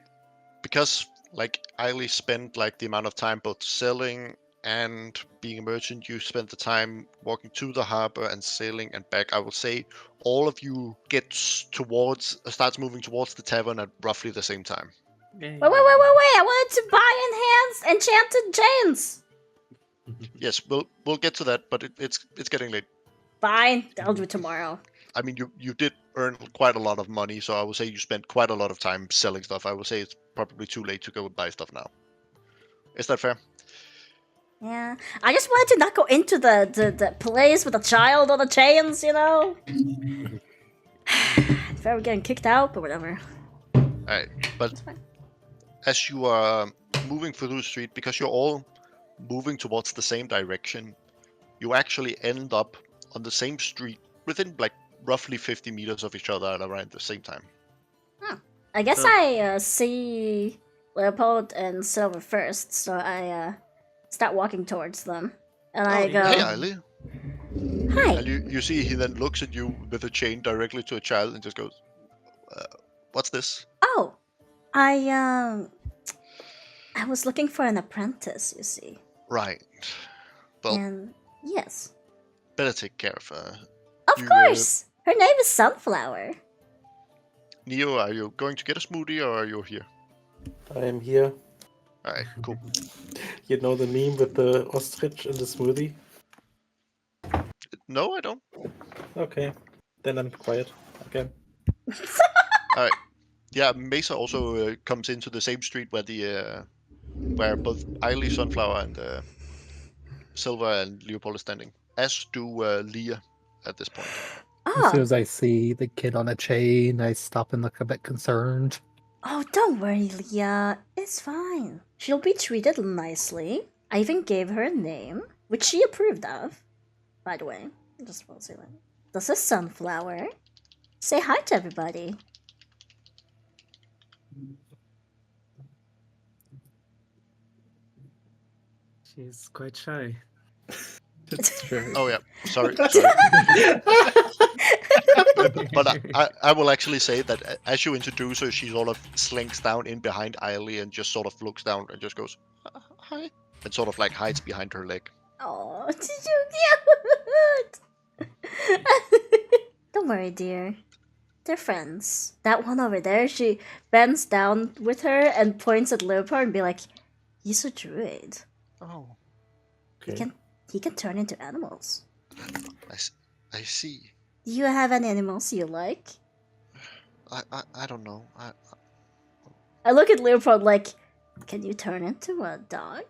because like Eiley spent like the amount of time both selling and being a merchant, you spent the time walking to the harbor and sailing and back. I will say all of you starts moving towards the tavern at roughly the same time. Wait! I wanted to buy enchanted chains. Yes, we'll get to that, but it's getting late. Fine, I'll do it tomorrow. I mean, you did earn quite a lot of money, so I would say you spent quite a lot of time selling stuff. I would say it's probably too late to go and buy stuff now. Is that fair? Yeah, I just wanted to not go into the place with a child on the chains, you know? If I were getting kicked out or whatever. Alright, but It's fine. as you are moving through the street, because you're all moving towards the same direction, you actually end up on the same street within like roughly 50 meters of each other at around the same time. I guess So- I see Leopold and Silver first, so I start walking towards them. And I go, Hey, Eiley. hi. And you see he then looks at you with a chain directly to a child and just goes, what's this? Oh, I was looking for an apprentice, you see. Right. Well, And yes. better take care of her. Of You, course! Her name is Sunflower. Neo, are you going to get a smoothie or are you here? I am here. Alright, cool. You know the meme with the ostrich and the smoothie? No, I don't. Okay. Then I'm quiet again. Alright. Yeah, Mesa also comes into the same street where both Eiley, Sunflower, and Silver and Leopold are standing. As do Leah at this point. As soon Oh, as I see the kid on a chain, I stop and look a bit concerned. oh, don't worry, Leah. It's fine. She'll be treated nicely. I even gave her a name. which she approved of, by the way. I just want to say that. This is Sunflower. Say hi to everybody. She's quite shy. That's true. Oh yeah, sorry. But I will actually say that as you introduce her, she sort of slinks down in behind Eiley and just sort of looks down and just goes, hi, and sort of like hides behind her leg. Oh, cute. Don't worry, dear. They're friends. That one over there, she bends down with her and points at Leopard and be like, he's a druid. Oh, Okay. He can turn into animals. I see. Do you have any animals you like? I don't know. I look at Leopold like, can you turn into a dog?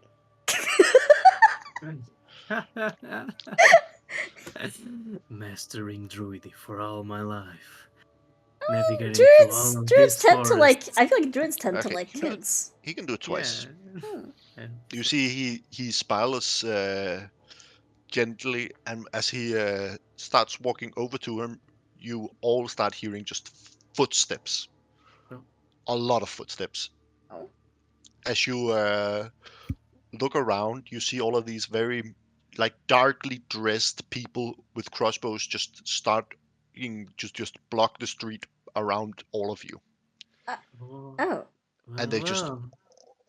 Mastering druidy for all my life. Navigating through all of Druids these tend to like. forests. I feel like druids tend to Okay, like you know- kids. He can do it twice. Yeah. Yeah. You see, he smiles gently, and as he starts walking over to him, you all start hearing just footsteps. Oh. A lot of footsteps. Oh. As you look around, you see all of these very like darkly dressed people with crossbows just just block the street around all of you, Oh. and they just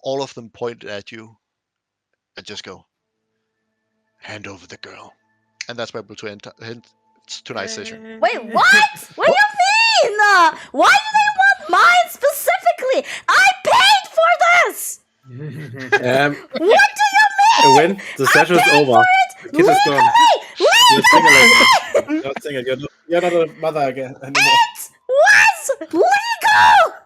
all of them point at you and just go, hand over the girl. And that's where we'll end tonight's session. Wait, what? What do you mean? Why do they want mine specifically? I paid for this! What do you mean? When the session is over, kid is gone. You're single again. You're single. You're not a mother again anymore. It was legal!